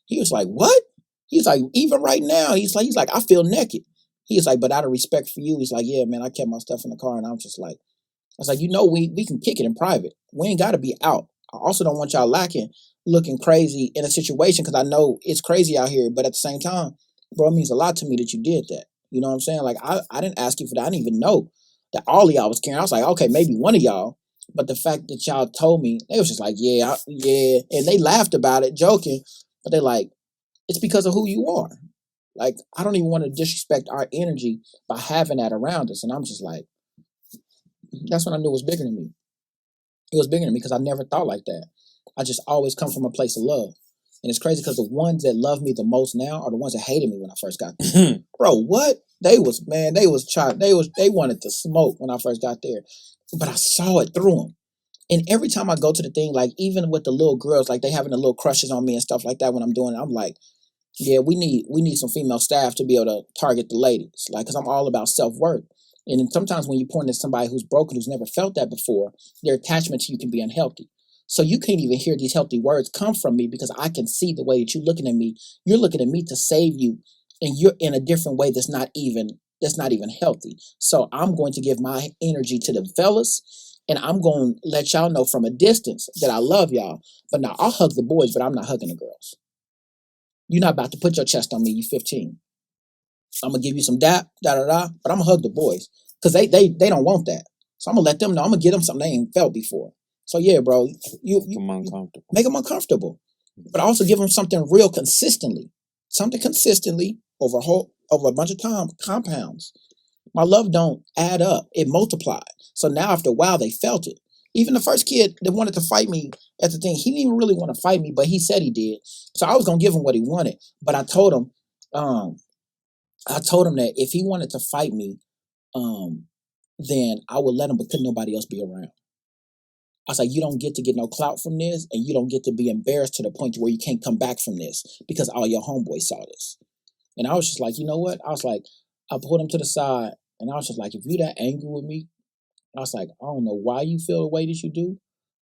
He was like, what? He's like, even right now, he's like, I feel naked. He was like, but out of respect for you, he's like, yeah, man, I kept my stuff in the car, and I'm just like, I was like, we can kick it in private. We ain't got to be out. I also don't want y'all looking crazy in a situation, because I know it's crazy out here, but at the same time, bro, it means a lot to me that you did that. You know what I'm saying? Like, I didn't ask you for that. I didn't even know that all of y'all was carrying. I was like, okay, maybe one of y'all. But the fact that y'all told me, they was just like, yeah. And they laughed about it, joking. But they're like, it's because of who you are. Like, I don't even want to disrespect our energy by having that around us. And I'm just like, that's when I knew it was bigger than me. It was bigger than me because I never thought like that. I just always come from a place of love. And it's crazy because the ones that love me the most now are the ones that hated me when I first got there. Bro, what? They wanted to smoke when I first got there. But I saw it through them. And every time I go to the thing, like even with the little girls, like they having the little crushes on me and stuff like that when I'm doing it, I'm like, yeah, we need some female staff to be able to target the ladies. Like, because I'm all about self-worth. And then sometimes when you point at somebody who's broken, who's never felt that before, their attachment to you can be unhealthy. So you can't even hear these healthy words come from me because I can see the way that you're looking at me. You're looking at me to save you, and you're in a different way that's not even healthy. So I'm going to give my energy to the fellas, and I'm going to let y'all know from a distance that I love y'all. But now I'll hug the boys, but I'm not hugging the girls. You're not about to put your chest on me. You 15. I'm gonna give you some but I'm gonna hug the boys because they don't want that. So I'm gonna let them know. I'm gonna give them something they ain't felt before. So yeah, bro, you make them uncomfortable, but also give them something real consistently, over a bunch of time compounds. My love don't add up; it multiplied. So now after a while, they felt it. Even the first kid that wanted to fight me at the thing, he didn't even really want to fight me, but he said he did. So I was gonna give him what he wanted, but I told him that if he wanted to fight me, then I would let him, but couldn't nobody else be around. I was like, you don't get to get no clout from this, and you don't get to be embarrassed to the point to where you can't come back from this because all your homeboys saw this. And I was just like, you know what? I was like, I pulled him to the side, and I was just like, if you that angry with me, I was like, I don't know why you feel the way that you do.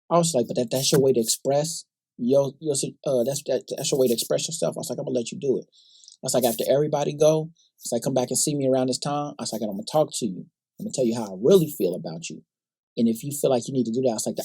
I was like, but that's your way to express that's your way to express yourself. I was like, I'm gonna let you do it. I was like, after everybody go, it's like, come back and see me around this time. I was like, I'm gonna talk to you. I'm gonna tell you how I really feel about you. And if you feel like you need to do that, I was like,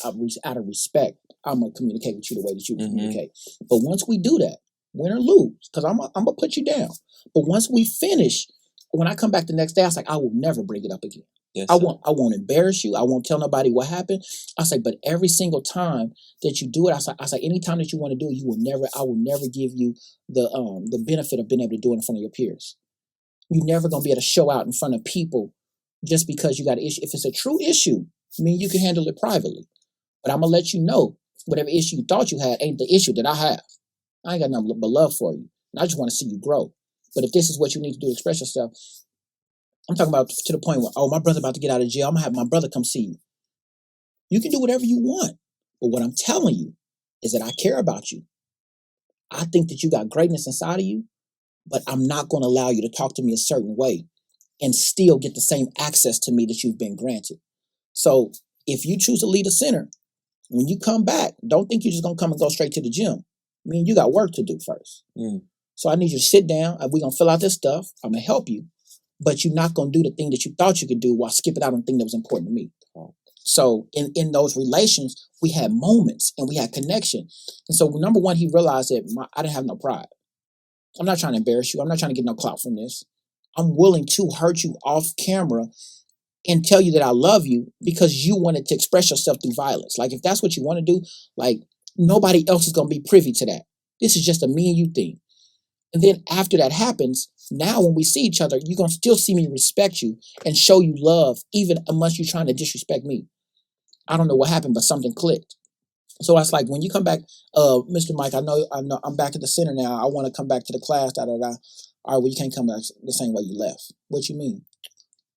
out of respect, I'm gonna communicate with you the way that you communicate. But once we do that, win or lose, because I'm gonna put you down. But once we finish, when I come back the next day, I was like, I will never bring it up again. Yes, I won't embarrass you. I won't tell nobody what happened. I was like, but every single time that you do it, I was like, anytime that you want to do it, I will never give you the benefit of being able to do it in front of your peers. You're never gonna be able to show out in front of people just because you got an issue. If it's a true issue, I mean, you can handle it privately. But I'm gonna let you know whatever issue you thought you had ain't the issue that I have. I ain't got nothing but love for you. And I just want to see you grow. But if this is what you need to do to express yourself, I'm talking about to the point where, oh, my brother about to get out of jail. I'm going to have my brother come see you. You can do whatever you want. But what I'm telling you is that I care about you. I think that you got greatness inside of you, but I'm not going to allow you to talk to me a certain way and still get the same access to me that you've been granted. So if you choose to lead a center, when you come back, don't think you're just going to come and go straight to the gym. I mean, you got work to do first. So I need you to sit down. We're going to fill out this stuff. I'm going to help you. But you're not going to do the thing that you thought you could do while skipping out on the thing that was important to me. So in those relations, we had moments and we had connection. And so number one, he realized that I didn't have no pride. I'm not trying to embarrass you. I'm not trying to get no clout from this. I'm willing to hurt you off camera and tell you that I love you because you wanted to express yourself through violence. Like, if that's what you want to do, like, nobody else is going to be privy to that. This is just a me and you thing. And then after that happens, now when we see each other, you're going to still see me respect you and show you love, even unless you're trying to disrespect me. I don't know what happened, but something clicked. So I was like, when you come back, Mr. Mike, I know I'm back at the center now. I want to come back to the class, All right, well, you can't come back the same way you left. What you mean?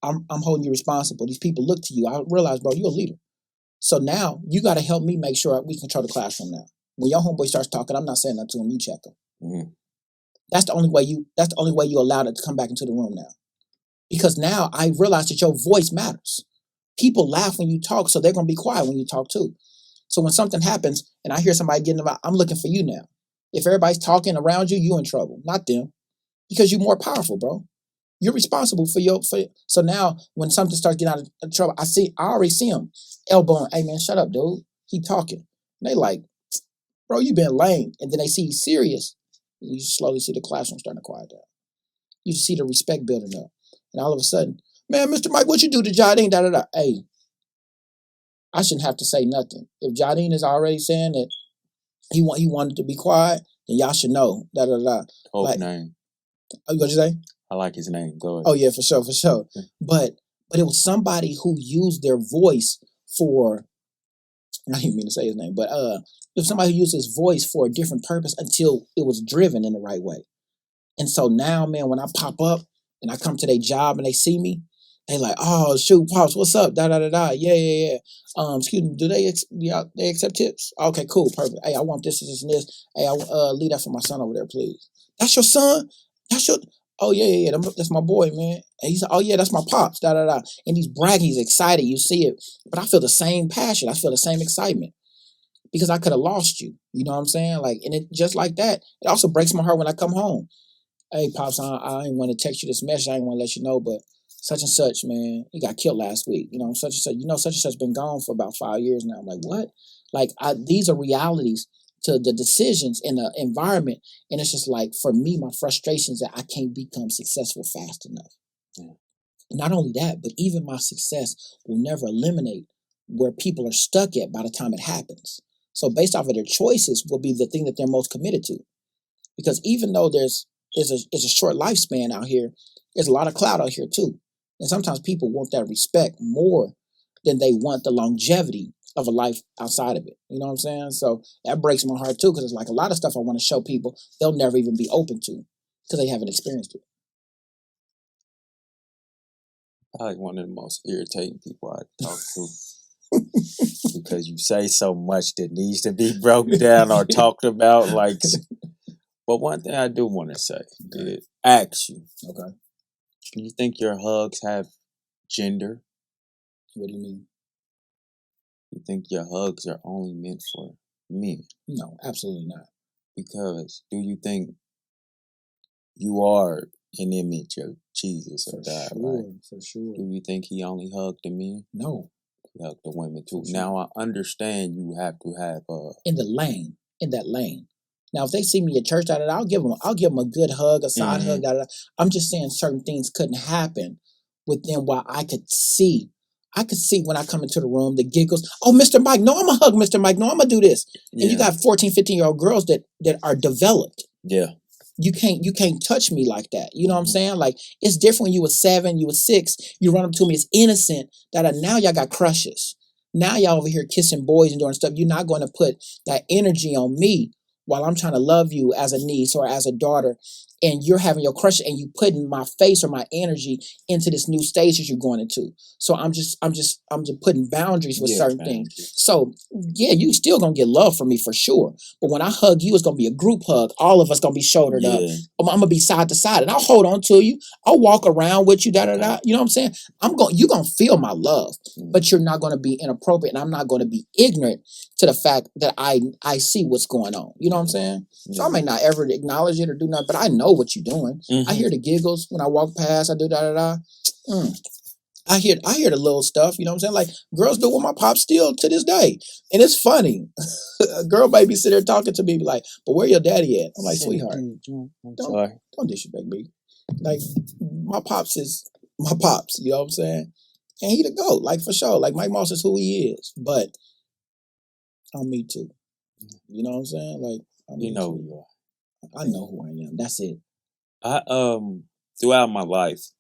I'm holding you responsible. These people look to you. I realize, bro, you're a leader. So now you got to help me make sure we control the classroom now. When your homeboy starts talking, I'm not saying that to him. You check him. That's the only way you allowed it to come back into the room now. Because now I realize that your voice matters. People laugh when you talk, so they're gonna be quiet when you talk too. So when something happens and I hear somebody getting about, I'm looking for you now. If everybody's talking around you, you in trouble, not them, because you're more powerful, bro. You're responsible for so now when something starts getting out of trouble, I already see him elbowing, hey man, shut up, dude. He talking. And they like, bro, you been lame. And then they see he's serious. And you slowly see the classroom starting to quiet down. You see the respect building up. And all of a sudden, man, Mr. Mike, what you do to Jardine? Da da da. Hey, I shouldn't have to say nothing. If Jardine is already saying that he wanted to be quiet, then y'all should know. Da da da. Whole name. What'd you say? I like his name. Go ahead. Oh yeah, for sure. But it was somebody who used their voice for. I didn't mean to say his name, but if somebody who used his voice for a different purpose until it was driven in the right way. And so now, man, when I pop up and I come to their job and they see me, they like, oh shoot, Pops, what's up? Da da da da. Yeah. Excuse me, do they accept tips? Okay, cool, perfect. Hey, I want this and this. Hey, I leave that for my son over there, please. That's your son? That's your oh yeah. That's my boy, man. And he said, oh yeah, that's my Pops. Da da da. And he's bragging, he's excited. You see it, but I feel the same passion. I feel the same excitement because I could have lost you. You know what I'm saying? Like, and it just like that. It also breaks my heart when I come home. Hey, Pops, I ain't want to text you this message. I ain't want to let you know, but such and such, man, he got killed last week. You know, such and such. You know, such and such been gone for about 5 years now. I'm like, what? Like, these are realities to the decisions in the environment, and it's just like, for me, my frustrations that I can't become successful fast enough. Yeah. Not only that, but even my success will never eliminate where people are stuck at by the time it happens. So based off of their choices will be the thing that they're most committed to. Because even though there's a short lifespan out here, there's a lot of clout out here too. And sometimes people want that respect more than they want the longevity of a life outside of it. You know what I'm saying? So that breaks my heart too, because it's like a lot of stuff I want to show people, they'll never even be open to because they haven't experienced it. Probably one of the most irritating people I talk to. Because you say so much that needs to be broken down or talked about. Like, but one thing I do want to say is ask you. Okay. Do you think your hugs have gender? What do you mean? You think your hugs are only meant for men? No, absolutely not. Because do you think you are an image of Jesus or God? Right? For sure. Do you think he only hugged the men? No. He hugged the women too. Sure. Now I understand you have to have in that lane. Now, if they see me at church, I'll give them a good hug, a side hug. I'm just saying certain things couldn't happen with them while I could see. I could see when I come into the room, the giggles. Oh, Mr. Mike, no, I'm going to hug Mr. Mike. No, I'm going to do this. Yeah. And you got 14, 15-year-old girls that are developed. Yeah. You can't touch me like that. You know what I'm saying? Like, it's different when you was 7, you was 6. You run up to me as innocent that now y'all got crushes. Now y'all over here kissing boys and doing stuff. You're not going to put that energy on me while I'm trying to love you as a niece or as a daughter, and you're having your crush and you putting my face or my energy into this new stage that you're going into. So I'm just putting boundaries with certain things. So yeah, you still gonna get love from me for sure. But when I hug you, it's gonna be a group hug. All of us gonna be shouldered up. I'm gonna be side to side, and I'll hold on to you. I'll walk around with you. Da da da. You know what I'm saying? You're gonna feel my love, but you're not gonna be inappropriate, and I'm not gonna be ignorant to the fact that I see what's going on. You know what I'm saying? So I may not ever acknowledge it or do nothing, but I know what you're doing. I hear the giggles when I walk past. I do da da da. I hear the little stuff. You know what I'm saying? Like, girls do with my pop still to this day, and it's funny. A girl might be sitting there talking to me like, "But where your daddy at?" I'm like, "Sweetheart, don't disrespect me. Like, my pops is my pops. You know what I'm saying? And he the GOAT, like, for sure. Like, Mike Moss is who he is, but I'm me too. You know what I'm saying? Like, you know who you are. I know who I am. That's it. I throughout my life,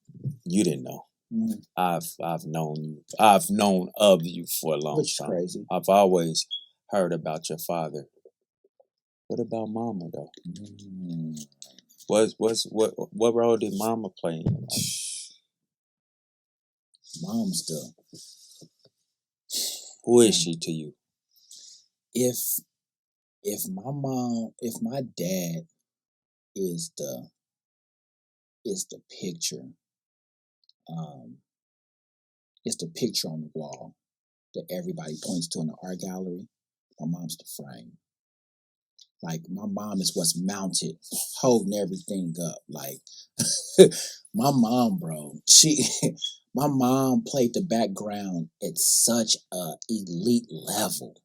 you didn't know. Mm-hmm. I've known you. I've known of you for a long time. Which is crazy. I've always heard about your father. What about Mama though? Mm-hmm. What role did Mama play in your life? Mom still. Who is she to you? If my dad is the picture It's the picture on the wall that everybody points to in the art gallery. My mom's the frame. Like, my mom is what's mounted, holding everything up. Like, my mom, bro, my mom played the background at such a elite level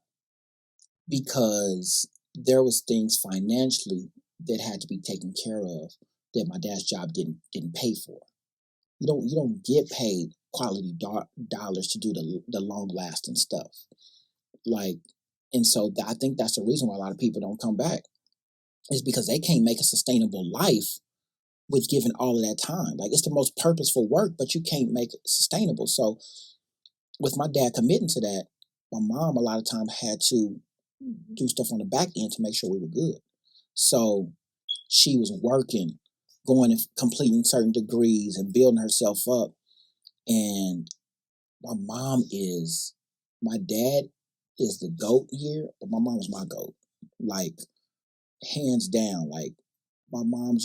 because there was things financially that had to be taken care of that my dad's job didn't pay for. You don't get paid quality dollars to do the long lasting stuff. Like, and so I think that's the reason why a lot of people don't come back, is because they can't make a sustainable life with giving all of that time. Like, it's the most purposeful work, but you can't make it sustainable. So with my dad committing to that, my mom a lot of times had to do stuff on the back end to make sure we were good. So she was working, going and completing certain degrees and building herself up. And my dad is the GOAT here, but my mom is my GOAT. Like, hands down. Like, my mom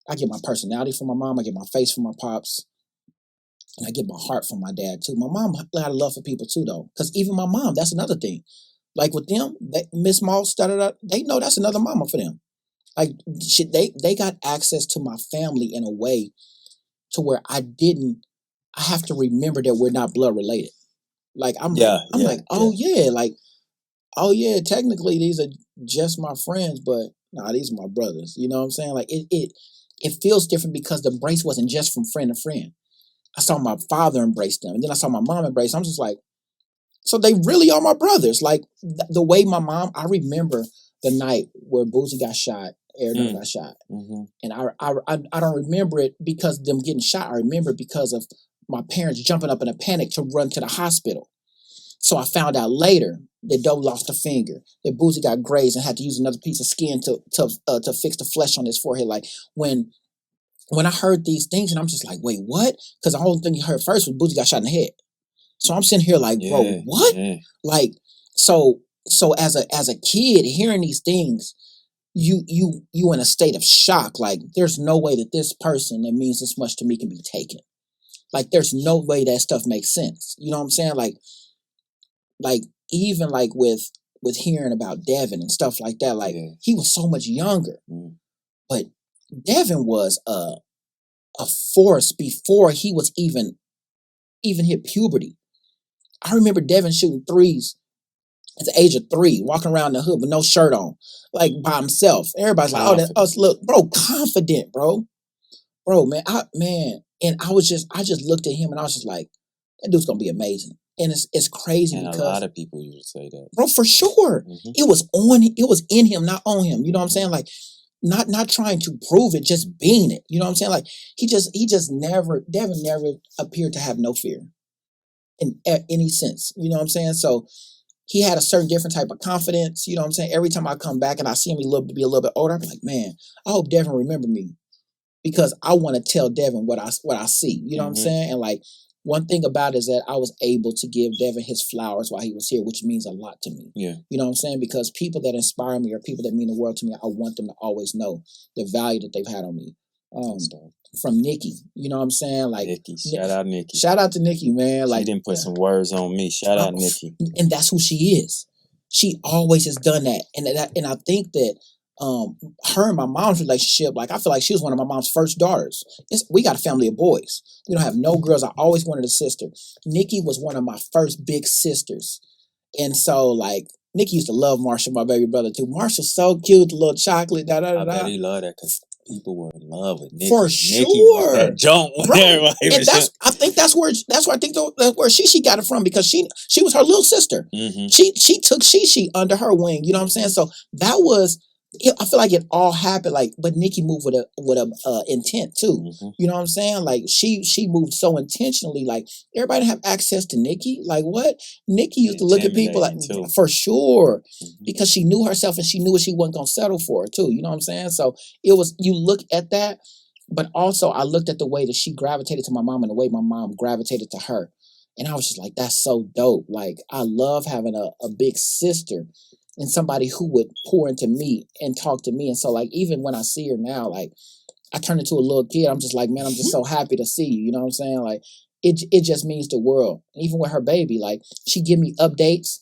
I get my personality from my mom, I get my face from my pops, and I get my heart from my dad too. My mom had a love for people too, though. Because even my mom, that's another thing. Like, with them, Miss Moss, they know that's another mama for them. Like, they got access to my family in a way to where I have to remember that we're not blood related. Like, I'm like, oh yeah, technically these are just my friends, but nah, these are my brothers. You know what I'm saying? Like, it feels different because the embrace wasn't just from friend to friend. I saw my father embrace them, and then I saw my mom embrace them. I'm just like, so they really are my brothers. Like, the way my mom, I remember the night where Boozy got shot, Aaron got shot. Mm-hmm. And I don't remember it because of them getting shot. I remember it because of my parents jumping up in a panic to run to the hospital. So I found out later that Doe lost a finger, that Boozy got grazed and had to use another piece of skin to fix the flesh on his forehead. Like, when I heard these things, and I'm just like, wait, what? Because the whole thing you heard first was Boozy got shot in the head. So I'm sitting here like, bro, what? Yeah. Like, so as a kid hearing these things, you in a state of shock. Like, there's no way that this person that means this much to me can be taken. Like, there's no way that stuff makes sense. You know what I'm saying? Like even like with hearing about Devin and stuff like that, like he was so much younger. But Devin was a force before he was even hit puberty. I remember Devin shooting threes at the age of 3, walking around the hood with no shirt on, like by himself. Everybody's like, confident. "Oh, that's us." Look, bro, confident, bro, man, and I just looked at him and I was just like, that dude's gonna be amazing. And it's crazy and because a lot of people used to say that, bro, for sure. Mm-hmm. It was in him, not on him. You know what I'm saying? Like, not trying to prove it, just being it. You know what I'm saying? Like, Devin never appeared to have no fear in any sense. You know what I'm saying? So he had a certain different type of confidence. You know what I'm saying? Every time I come back and I see him be a little bit older, I'm like, man, I hope Devin remember me, because I want to tell Devin what I see. You know what I'm saying? And like, one thing about it is that I was able to give Devin his flowers while he was here, which means a lot to me. Yeah. You know what I'm saying? Because people that inspire me or people that mean the world to me, I want them to always know the value that they've had on me. From Nikki, you know what I'm saying? Like, Nikki, shout out Nikki. Shout out to Nikki, man. Like, she didn't put some words on me. Shout out Nikki. And that's who she is. She always has done that. And I think that her and my mom's relationship, like, I feel like she was one of my mom's first daughters. We got a family of boys. We don't have no girls. I always wanted a sister. Nikki was one of my first big sisters. And so, like, Nikki used to love Marshall, my baby brother, too. Marshall's so cute, the little chocolate, I bet he loved that because people were in love with Nikki. For sure. That jump. Right. And I think that's where Shishi got it from, because she was her little sister. Mm-hmm. She took Shishi under her wing. You know what I'm saying? So that was, I feel like it all happened, like, but Nikki moved with a intent too. Mm-hmm. You know what I'm saying? Like, she moved so intentionally. Like, everybody didn't have access to Nikki. Like, what? Nikki used to look at people like, too. For sure, because she knew herself and she knew what she wasn't gonna settle for too. You know what I'm saying? So it was, you look at that, but also I looked at the way that she gravitated to my mom and the way my mom gravitated to her, and I was just like, that's so dope. Like, I love having a big sister and somebody who would pour into me and talk to me. And so, like, even when I see her now, like, I turn into a little kid. I'm just like, man, I'm just so happy to see you. You know what I'm saying? Like, it just means the world. Even with her baby, like, she give me updates.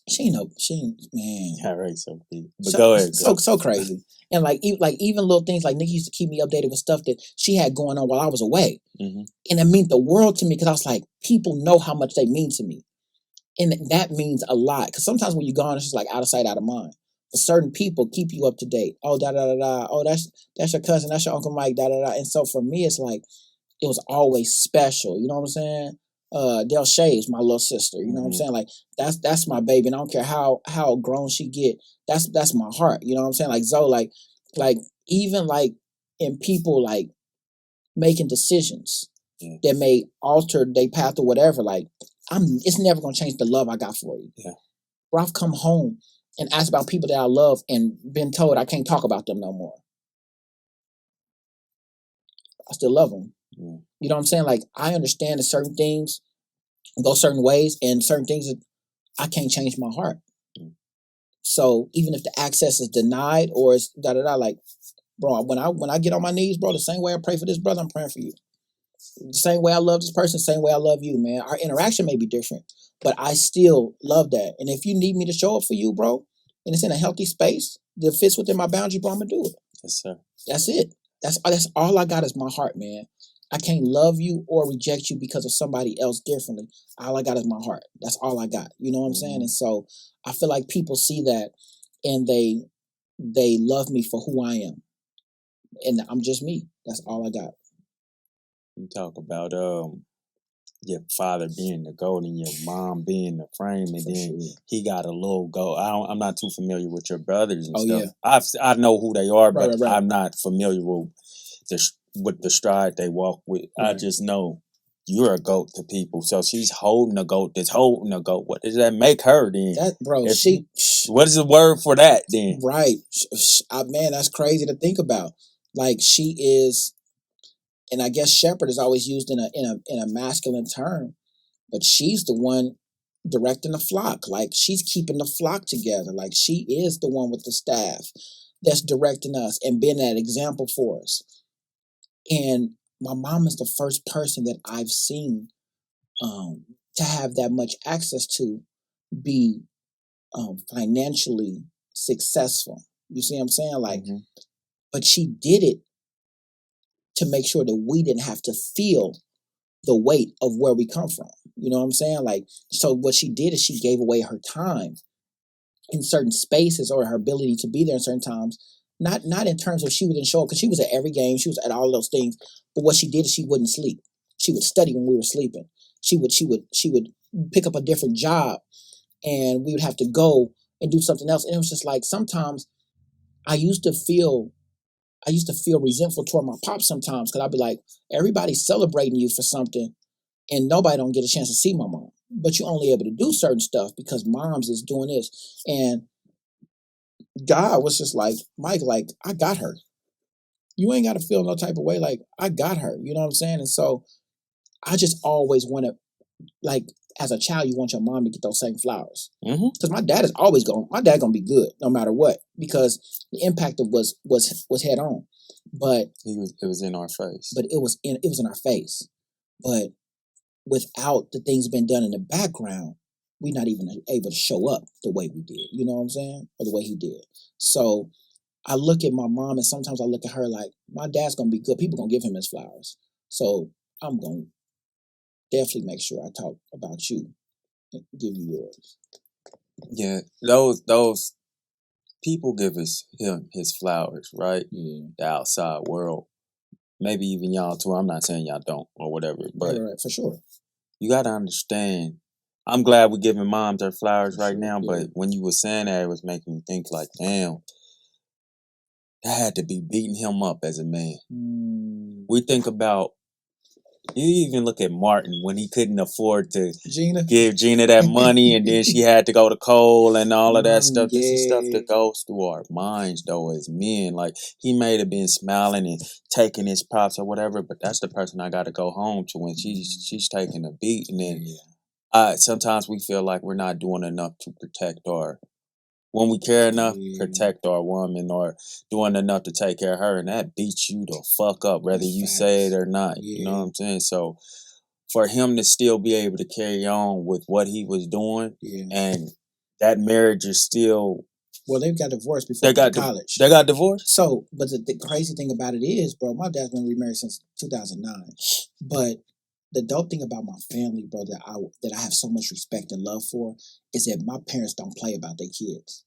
She ain't, man. Yeah, right. So, but go ahead. So crazy. And even little things like Nikki used to keep me updated with stuff that she had going on while I was away. Mm-hmm. And it meant the world to me because I was like, people know how much they mean to me. And that means a lot. Because sometimes when you're gone, it's just like out of sight, out of mind. But certain people keep you up to date. Oh, da da da da. Oh, that's your cousin. That's your Uncle Mike. Da da da. And so for me, it's like it was always special. You know what I'm saying? Del Shays, my little sister. You know what I'm saying? Like that's my baby. And I don't care how grown she get. That's my heart. You know what I'm saying? Like Zoe, like even like in people like making decisions that may alter their path or whatever. Like it's never gonna change the love I got for you. Yeah. Where I've come home and asked about people that I love and been told I can't talk about them no more. I still love them. Yeah. You know what I'm saying? Like, I understand that certain things go certain ways and certain things that I can't change my heart. Yeah. So even if the access is denied or it's da-da-da, like, bro, when I get on my knees, bro, the same way I pray for this brother, I'm praying for you. The same way I love this person, the same way I love you, man. Our interaction may be different, but I still love that. And if you need me to show up for you, bro, and it's in a healthy space that fits within my boundary, bro, I'm going to do it. Yes, sir. That's it. That's all I got is my heart, man. I can't love you or reject you because of somebody else differently. All I got is my heart. That's all I got. You know what I'm saying? And so I feel like people see that and they love me for who I am. And I'm just me. That's all I got. You talk about your father being the goat and your mom being the frame, and then he got a little goat. I'm not too familiar with your brothers and stuff. Yeah. I know who they are, but Right. I'm not familiar with the stride they walk with. Right. I just know you're a goat to people. So she's holding a goat that's holding a goat. What does that make her then? What is the word for that then? Right. Man, that's crazy to think about. Like, she is, and I guess shepherd is always used in a masculine term, but she's the one directing the flock. Like, she's keeping the flock together. Like, she is the one with the staff that's directing us and being that example for us. And my mom is the first person that I've seen to have that much access to be financially successful. You see what I'm saying? Like, but she did it to make sure that we didn't have to feel the weight of where we come from. You know what I'm saying? Like, so what she did is she gave away her time in certain spaces or her ability to be there in certain times. Not in terms of she wouldn't show up because she was at every game, she was at all those things. But what she did is she wouldn't sleep. She would study when we were sleeping. She would pick up a different job, and we would have to go and do something else. And it was just like sometimes I used to feel resentful toward my pops sometimes because I'd be like, everybody's celebrating you for something, and nobody don't get a chance to see my mom. But you're only able to do certain stuff because moms is doing this. And God was just like, Mike, like, I got her. You ain't got to feel no type of way. Like, I got her. You know what I'm saying? And so I just always want to, like, as a child, you want your mom to get those same flowers. Because my dad is always my dad gonna be good no matter what, because the impact of was head on. But it was in our face. But it was in our face. But without the things being done in the background, we're not even able to show up the way we did. You know what I'm saying? Or the way he did. So I look at my mom and sometimes I look at her like, my dad's gonna be good. People gonna give him his flowers. So I'm gonna definitely make sure I talk about you and give you yours. Yeah, those people give him his flowers, right? Yeah. The outside world. Maybe even y'all too. I'm not saying y'all don't or whatever, but right, for sure. You gotta understand. I'm glad we're giving moms their flowers right now, but when you were saying that, it was making me think like, damn, that had to be beating him up as a man. We think about, you even look at Martin when he couldn't afford to give Gina that money, and then she had to go to Cole and all of that stuff. This is stuff that goes through our minds, though, as men. Like, he may have been smiling and taking his props or whatever, but that's the person I got to go home to when she's taking a beat. And then sometimes we feel like we're not doing enough to protect our when we care enough, protect our woman or doing enough to take care of her, and that beats you the fuck up, whether you say it or not. You know what I'm saying? So for him to still be able to carry on with what he was doing, and that marriage is still... Well, they got divorced before they got college. They got divorced? So, but the crazy thing about it is, bro, my dad's been remarried since 2009. But the dope thing about my family, bro, that I have so much respect and love for, is that my parents don't play about their kids.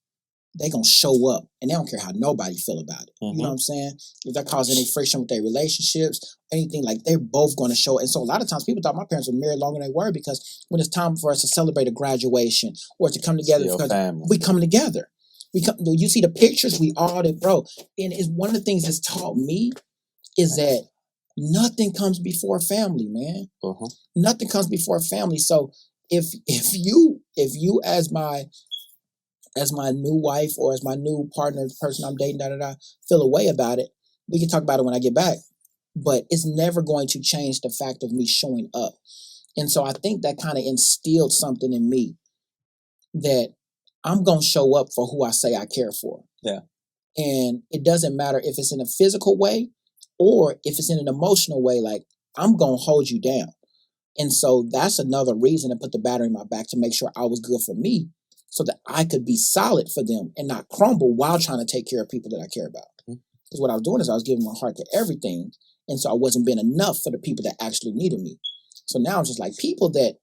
They gonna show up, and they don't care how nobody feel about it. You know what I'm saying? If they're causing any friction with their relationships, anything, like, they're both gonna show. And so a lot of times people thought my parents were married longer than they were, because when it's time for us to celebrate a graduation or to come together, because we come together. You see the pictures, we all did, bro. And it's one of the things that's taught me is that nothing comes before family, man. Nothing comes before family. So if you as my new wife or as my new partner, the person I'm dating, feel a way about it, we can talk about it when I get back. But it's never going to change the fact of me showing up. And so I think that kind of instilled something in me that I'm going to show up for who I say I care for. Yeah. And it doesn't matter if it's in a physical way or if it's in an emotional way, like, I'm going to hold you down. And so that's another reason to put the battery in my back, to make sure I was good for me, so that I could be solid for them and not crumble while trying to take care of people that I care about. Because what I was doing is I was giving my heart to everything. And so I wasn't being enough for the people that actually needed me. So now I'm just like, people that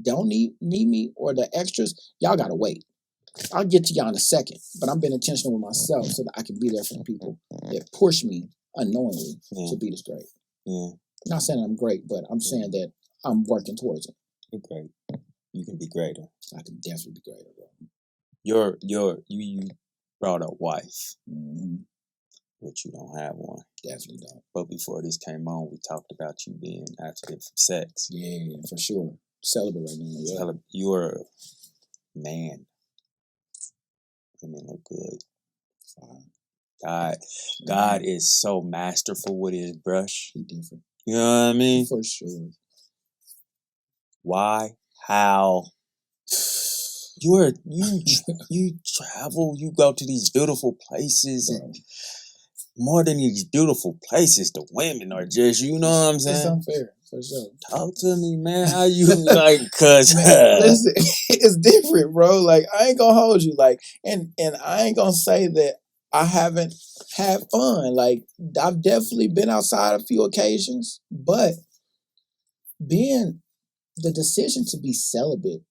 don't need me or the extras, y'all got to wait. I'll get to y'all in a second, but I'm being intentional with myself so that I can be there for the people that push me unknowingly to be this great. I'm not saying I'm great, but I'm saying that I'm working towards it. You're great. You can be greater. I can definitely be greater, bro. You brought a wife, but you don't have one. Definitely don't. But before this came on, we talked about you being abstinent from sex. Yeah, for sure. Celibate right now. Yeah. You're a man. Women look good. God is so masterful with his brush. He different. You know what I mean? For sure. Why? How? You travel. You go to these beautiful places, and more than these beautiful places, the women are just, you know what I'm saying? It's unfair, for sure. Talk to me, man. How you like? Cause listen, it's different, bro. Like, I ain't gonna hold you. Like, and I ain't gonna say that I haven't had fun. Like, I've definitely been outside a few occasions, but the decision to be celibate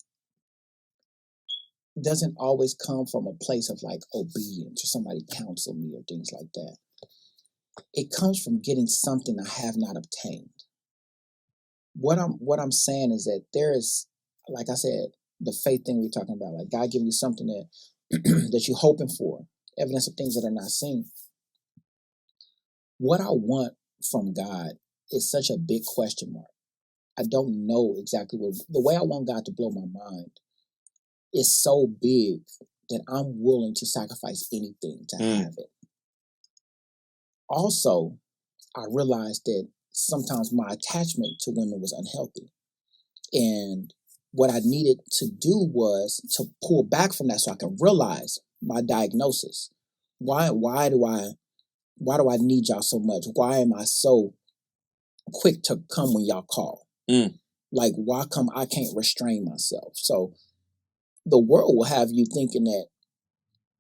doesn't always come from a place of like obedience or somebody counsel me or things like that. It comes from getting something I have not obtained. What I'm saying is that there is, like I said, the faith thing we're talking about, like God giving you something that that you're hoping for, evidence of things that are not seen. What I want from God is such a big question mark. I don't know exactly the way I want God to blow my mind is so big that I'm willing to sacrifice anything to have it. Also, I realized that sometimes my attachment to women was unhealthy. And what I needed to do was to pull back from that so I could realize my diagnosis. Why do I need y'all so much? Why am I so quick to come when y'all call? Like, why come I can't restrain myself? So the world will have you thinking that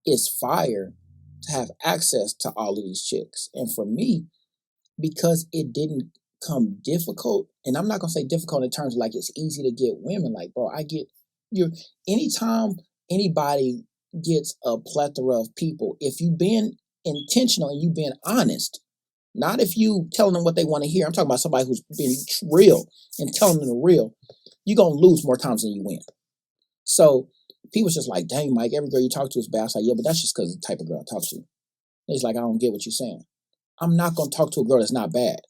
it's fire to have access to all of these chicks. And for me, because it didn't come difficult, and I'm not going to say difficult in terms of like it's easy to get women. Like, bro, anytime anybody gets a plethora of people, if you being intentional and you being honest, not if you telling them what they want to hear. I'm talking about somebody who's being real and telling them the real. You're going to lose more times than you win. So people's just like, dang, Mike, every girl you talk to is bad. I was like, yeah, but that's just because of the type of girl I talk to. It's like, I don't get what you're saying. I'm not going to talk to a girl that's not bad.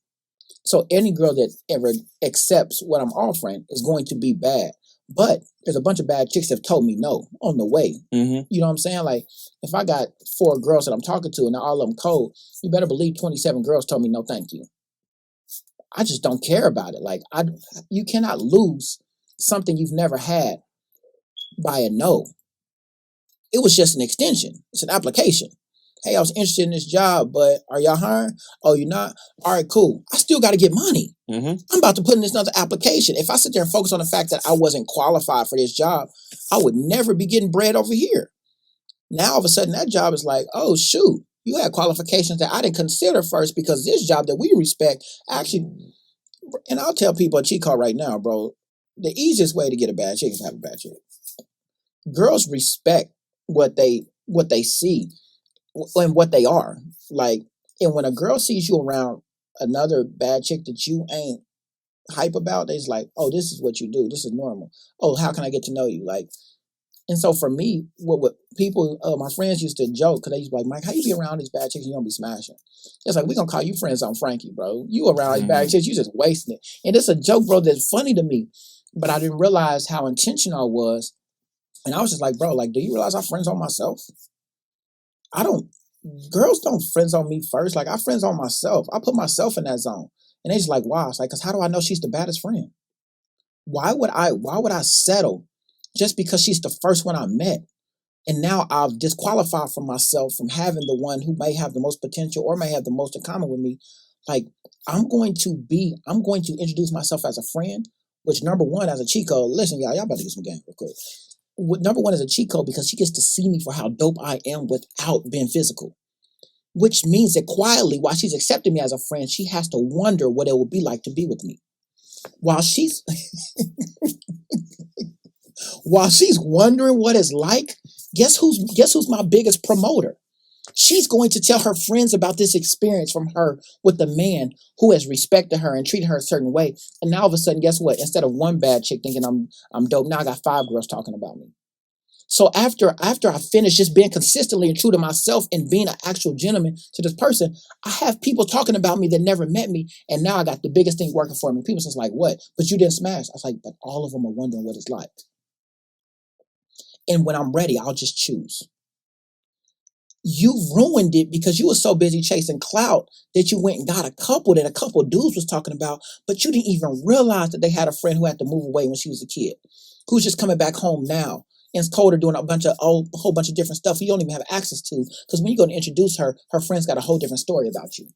So any girl that ever accepts what I'm offering is going to be bad. But there's a bunch of bad chicks that have told me no on the way. You know what I'm saying? Like, if I got 4 girls that I'm talking to and all of them cold, you better believe 27 girls told me no thank you. I just don't care about it. Like, you cannot lose something you've never had by a no. It was just an extension. It's an application. Hey, I was interested in this job, but are y'all hiring? Oh, you're not? All right, cool. I still got to get money. Mm-hmm. I'm about to put in this another application. If I sit there and focus on the fact that I wasn't qualified for this job, I would never be getting bread over here. Now, all of a sudden, that job is like, oh, shoot, you had qualifications that I didn't consider first because this job that we respect actually, and I'll tell people a cheat code right now, bro, the easiest way to get a bad chick is to have a bad chick. Girls respect what they see and what they are. Like, and when a girl sees you around another bad chick that you ain't hype about, they's like, oh, this is what you do. This is normal. Oh, how can I get to know you? Like, and so for me, what people, my friends used to joke, because they used to be like, Mike, how you be around these bad chicks and you don't be smashing? It's like, we gonna call you friends on Frankie, bro. You around these bad chicks, you just wasting it. And it's a joke, bro, that's funny to me. But I didn't realize how intentional I was. And I was just like, bro, like, do you realize I friends on myself? Girls don't friends on me first. Like, I friends on myself. I put myself in that zone. And they just like, wow. It's like, because how do I know she's the baddest friend? Why would I settle just because she's the first one I met? And now I've disqualified from myself from having the one who may have the most potential or may have the most in common with me. Like, I'm going to introduce myself as a friend, which number one, as a cheat code, listen, y'all about to get some game real quick. Number one is a cheat code because she gets to see me for how dope I am without being physical. Which means that quietly, while she's accepting me as a friend, she has to wonder what it would be like to be with me. While she's wondering what it's like, guess who's my biggest promoter? She's going to tell her friends about this experience from her with the man who has respected her and treated her a certain way. And now all of a sudden, guess what? Instead of one bad chick thinking I'm dope, now I got 5 girls talking about me. So after I finish just being consistently and true to myself and being an actual gentleman to this person, I have people talking about me that never met me. And now I got the biggest thing working for me. People just like, what? But you didn't smash. I was like, but all of them are wondering what it's like. And when I'm ready, I'll just choose. You ruined it because you were so busy chasing clout that you went and got a couple that a couple of dudes was talking about, but you didn't even realize that they had a friend who had to move away when she was a kid, who's just coming back home now and told her doing a whole bunch of different stuff you don't even have access to. Because when you go to introduce her, her friend's got a whole different story about you.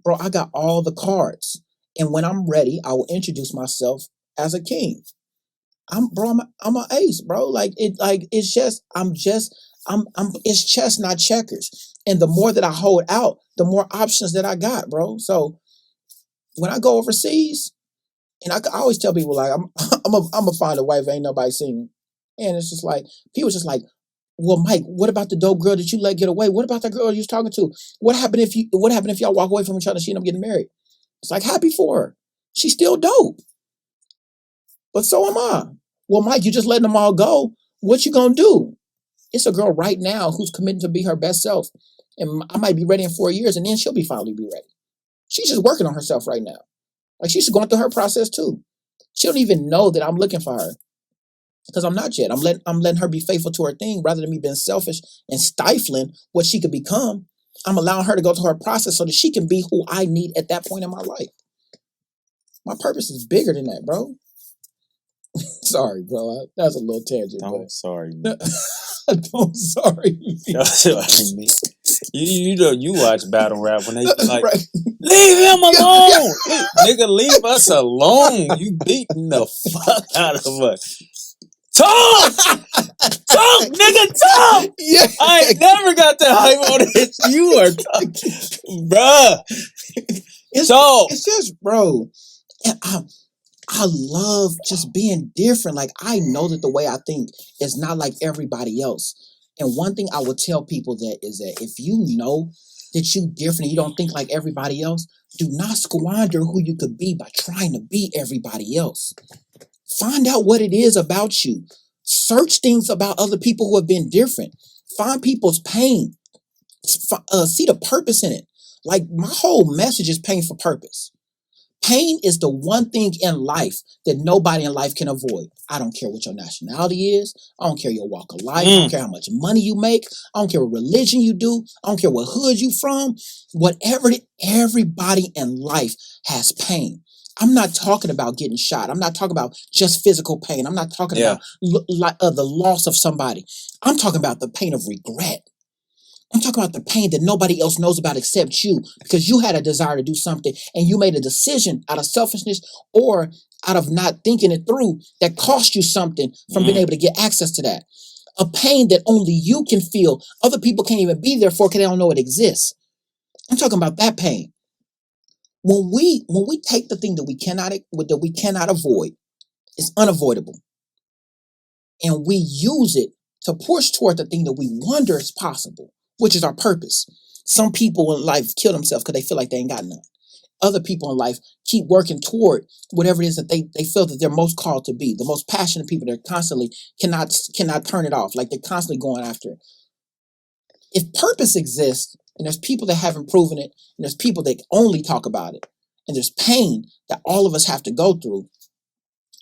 Bro, I got all the cards. And when I'm ready, I will introduce myself as a king. I'm an ace, bro. It's chess, not checkers. And the more that I hold out, the more options that I got, bro. So when I go overseas, and I always tell people, like, I'm gonna find a wife ain't nobody seen. And it's just like, people just like, well, Mike, what about the dope girl that you let get away? What about that girl you was talking to? What happened if y'all walk away from each other and she end up getting married? It's like, happy for her. She's still dope. But so am I. Well, Mike, you just letting them all go. What you gonna do? It's a girl right now who's committed to be her best self. And I might be ready in 4 years, and then she'll finally be ready. She's just working on herself right now. Like, she's going through her process too. She don't even know that I'm looking for her. Because I'm not yet. I'm letting her be faithful to her thing rather than me being selfish and stifling what she could become. I'm allowing her to go through her process so that she can be who I need at that point in my life. My purpose is bigger than that, bro. Sorry, bro. That was a little tangent. Sorry, man. Don't sorry me. You watch battle rap when they like, right. Leave him alone. Nigga, leave us alone. You beating the fuck out of us. Talk, nigga, talk. Yeah. I ain't never got that hype on it. You are talking, bruh. It's just, bro. I love just being different. Like, I know that the way I think is not like everybody else. And one thing I would tell people is that if you know that you different and you don't think like everybody else, do not squander who you could be by trying to be everybody else. Find out what it is about you. Search things about other people who have been different. Find people's pain. See the purpose in it. Like, my whole message is pain for purpose. Pain is the one thing in life that nobody in life can avoid. I don't care what your nationality is. I don't care your walk of life. I don't care how much money you make. I don't care what religion you do. I don't care what hood you from. Whatever, everybody in life has pain. I'm not talking about getting shot. I'm not talking about just physical pain. I'm not talking about the loss of somebody. I'm talking about the pain of regret. I'm talking about the pain that nobody else knows about except you, because you had a desire to do something and you made a decision out of selfishness or out of not thinking it through that cost you something from being able to get access to that. A pain that only you can feel. Other people can't even be there for because they don't know it exists. I'm talking about that pain. When we take the thing that we cannot avoid, it's unavoidable, and we use it to push toward the thing that we wonder is possible, which is our purpose. Some people in life kill themselves because they feel like they ain't got none. Other people in life keep working toward whatever it is that they feel that they're most called to be. The most passionate people, they're constantly cannot turn it off. Like they're constantly going after it. If purpose exists, and there's people that haven't proven it, and there's people that only talk about it, and there's pain that all of us have to go through,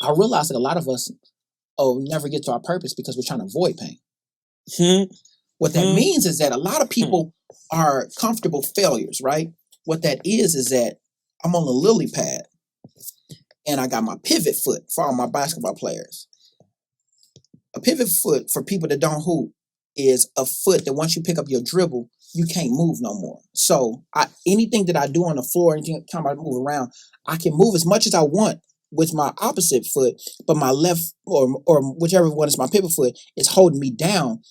I realize that a lot of us never get to our purpose because we're trying to avoid pain. What that means is that a lot of people are comfortable failures, right? What that is that I'm on a lily pad and I got my pivot foot for all my basketball players. A pivot foot, for people that don't hoop, is a foot that once you pick up your dribble, you can't move no more. So anything that I do on the floor, anything time I move around, I can move as much as I want with my opposite foot, but my left or whichever one is my pivot foot is holding me down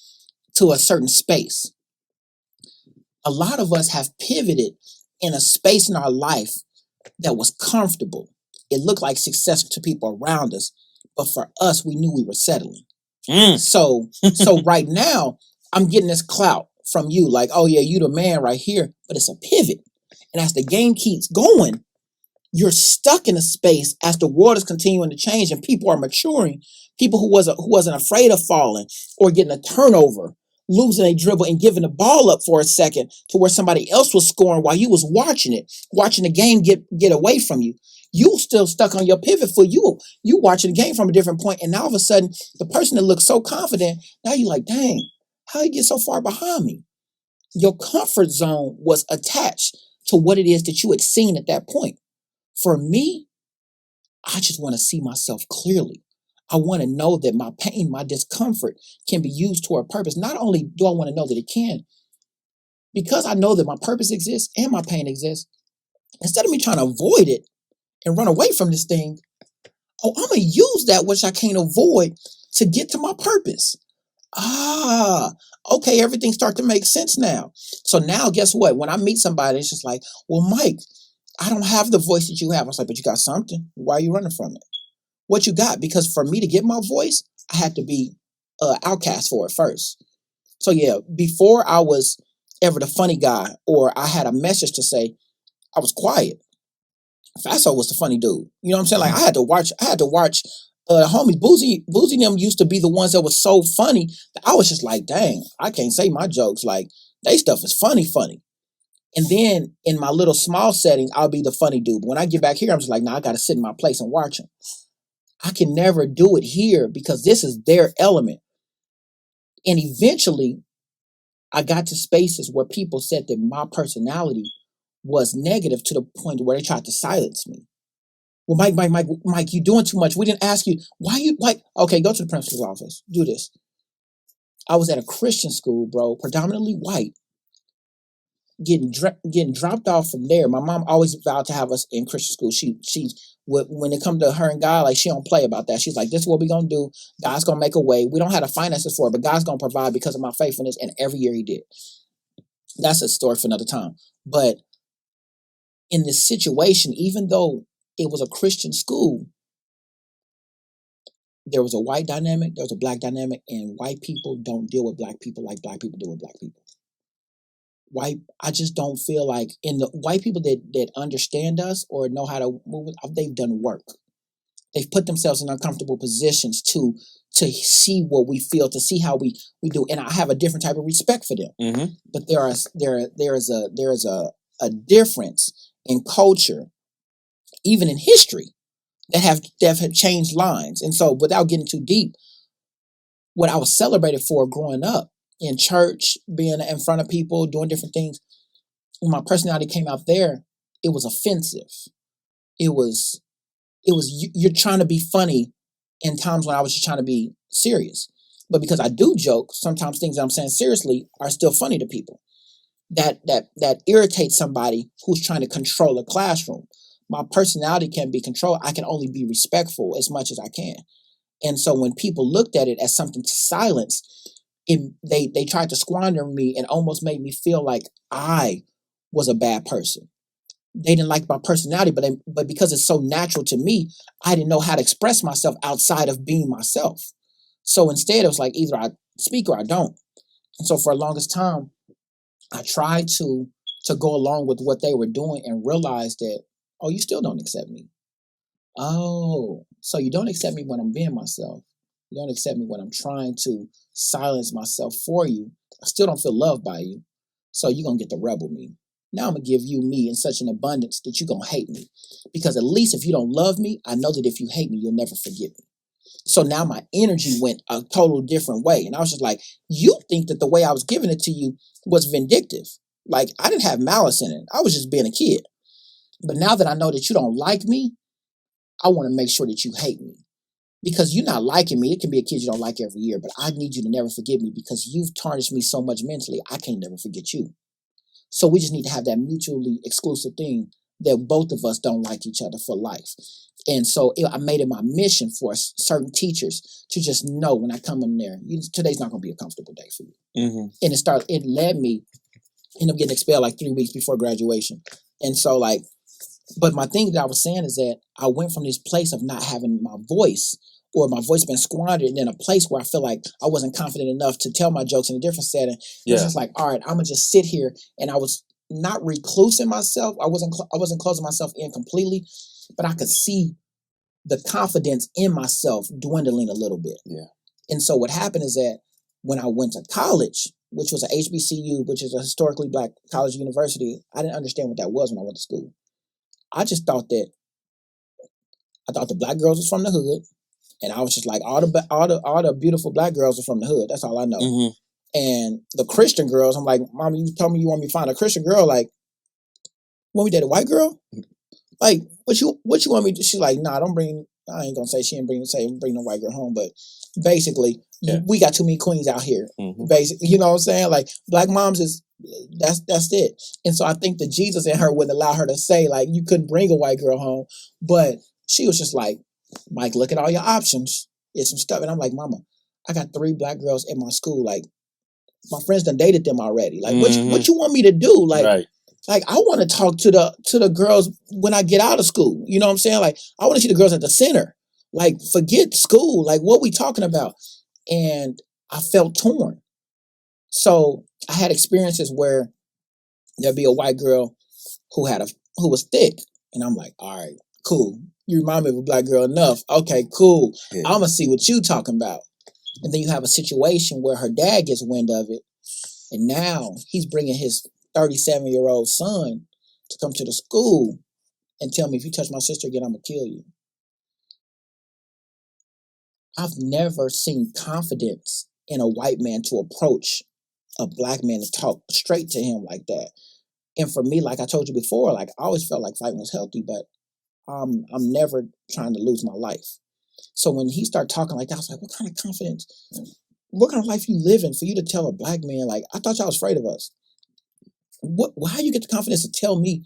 to a certain space. A lot of us have pivoted in a space in our life that was comfortable. It looked like success to people around us, but for us, we knew we were settling. So right now, I'm getting this clout from you, like, oh yeah, you the man right here, but it's a pivot. And as the game keeps going, you're stuck in a space as the world is continuing to change and people are maturing. People who wasn't afraid of falling or getting a turnover, losing a dribble and giving the ball up for a second to where somebody else was scoring while you was watching the game get away from you. You still stuck on your pivot foot. You watching the game from a different point, and now all of a sudden, the person that looks so confident, now you're like, dang, how you get so far behind me? Your comfort zone was attached to what it is that you had seen at that point. For me, I just want to see myself clearly. I want to know that my pain, my discomfort can be used toward a purpose. Not only do I want to know that it can, because I know that my purpose exists and my pain exists, instead of me trying to avoid it and run away from this thing, I'm going to use that which I can't avoid to get to my purpose. Okay, everything starts to make sense now. So now guess what? When I meet somebody, it's just like, well, Mike, I don't have the voice that you have. I was like, but you got something. Why are you running from it? What you got? Because for me to get my voice, I had to be outcast for it first. So yeah, before I was ever the funny guy or I had a message to say, I was quiet. Fatso was the funny dude. You know what I'm saying? Like I had to watch homies Boozy and them used to be the ones that was so funny that I was just like, dang, I can't say my jokes. Like they stuff is funny. And then in my little small settings, I'll be the funny dude. But when I get back here, I'm just like, nah, I got to sit in my place and watch them. I can never do it here because this is their element. And eventually, I got to spaces where people said that my personality was negative to the point where they tried to silence me. Well, Mike, you doing too much. We didn't ask you. Why you like, okay, go to the principal's office. Do this. I was at a Christian school, bro, predominantly white. Getting dropped off from there. My mom always vowed to have us in Christian school. She when it comes to her and God, like she don't play about that. She's like, this is what we're gonna do. God's gonna make a way. We don't have the finances for it, but God's gonna provide because of my faithfulness. And every year He did. That's a story for another time. But in this situation, even though it was a Christian school, there was a white dynamic, there was a black dynamic, and white people don't deal with black people like black people deal with black people. I just don't feel like in the white people that understand us or know how to move, they've done work. They've put themselves in uncomfortable positions to see what we feel, to see how we do. And I have a different type of respect for them. Mm-hmm. But there is a difference in culture, even in history, that have changed lines. And so without getting too deep, what I was celebrated for growing up, in church, being in front of people, doing different things, when my personality came out there, it was offensive. It was it was you're trying to be funny in times when I was just trying to be serious. But because I do joke, sometimes things that I'm saying seriously are still funny to people. That irritates somebody who's trying to control a classroom. My personality can be controlled. I can only be respectful as much as I can. And so when people looked at it as something to silence, they tried to squander me and almost made me feel like I was a bad person. They didn't like my personality, but because it's so natural to me, I didn't know how to express myself outside of being myself. So instead, it was like either I speak or I don't. And so for the longest time, I tried to go along with what they were doing and realize that, oh, you still don't accept me. Oh, so you don't accept me when I'm being myself. You don't accept me when I'm trying to silence myself for you. I still don't feel loved by you. So you're going to get the rebel me. Now I'm going to give you me in such an abundance that you're going to hate me. Because at least if you don't love me, I know that if you hate me, you'll never forgive me. So now my energy went a total different way. And I was just like, you think that the way I was giving it to you was vindictive. Like, I didn't have malice in it. I was just being a kid. But now that I know that you don't like me, I want to make sure that you hate me. Because you're not liking me. It can be a kid you don't like every year, but I need you to never forgive me because you've tarnished me so much mentally, I can't never forget you. So we just need to have that mutually exclusive thing that both of us don't like each other for life. And so I made it my mission for certain teachers to just know when I come in there, today's not going to be a comfortable day for you. Mm-hmm. And it led me, ended up getting expelled like 3 weeks before graduation. And so but my thing that I was saying is that I went from this place of not having my voice or my voice been squandered in a place where I feel like I wasn't confident enough to tell my jokes in a different setting. It was just like, all right, I'm going to just sit here. And I was not reclusing myself. I wasn't closing myself in completely, but I could see the confidence in myself dwindling a little bit. Yeah. And so what happened is that when I went to college, which was a HBCU, which is a historically black college university, I didn't understand what that was when I went to school. I just thought the black girls was from the hood, and I was just like, all the beautiful black girls are from the hood. That's all I know. Mm-hmm. And the Christian girls, I'm like, Mama, you told me you want me to find a Christian girl. Like, want me to date a white girl? Like, what you want me to? She's like, nah, don't bring. I ain't gonna say she ain't bring no white girl home, but basically, we got too many queens out here. Mm-hmm. Basically, you know what I'm saying? Like, black moms is. That's it. And so I think that Jesus in her wouldn't allow her to say, like, you couldn't bring a white girl home. But she was just like, Mike, look at all your options. It's some stuff. And I'm like, Mama, I got 3 black girls in my school. Like, my friends done dated them already. Like, what you want me to do? Like, like I want to talk to the girls when I get out of school. You know what I'm saying? Like, I want to see the girls at the center. Like, forget school. Like, what we talking about? And I felt torn. So I had experiences where there'd be a white girl who was thick. And I'm like, all right, cool. You remind me of a black girl enough. Okay, cool. Yeah. I'm going to see what you talking about. And then you have a situation where her dad gets wind of it. And now he's bringing his 37-year-old son to come to the school and tell me, if you touch my sister again, I'm going to kill you. I've never seen confidence in a white man to approach a black man to talk straight to him like that. And for me, like I told you before, like I always felt like fighting was healthy, but I'm never trying to lose my life. So when he started talking like that, I was like, what kind of confidence, what kind of life you living for you to tell a black man, like, I thought y'all was afraid of us. How you get the confidence to tell me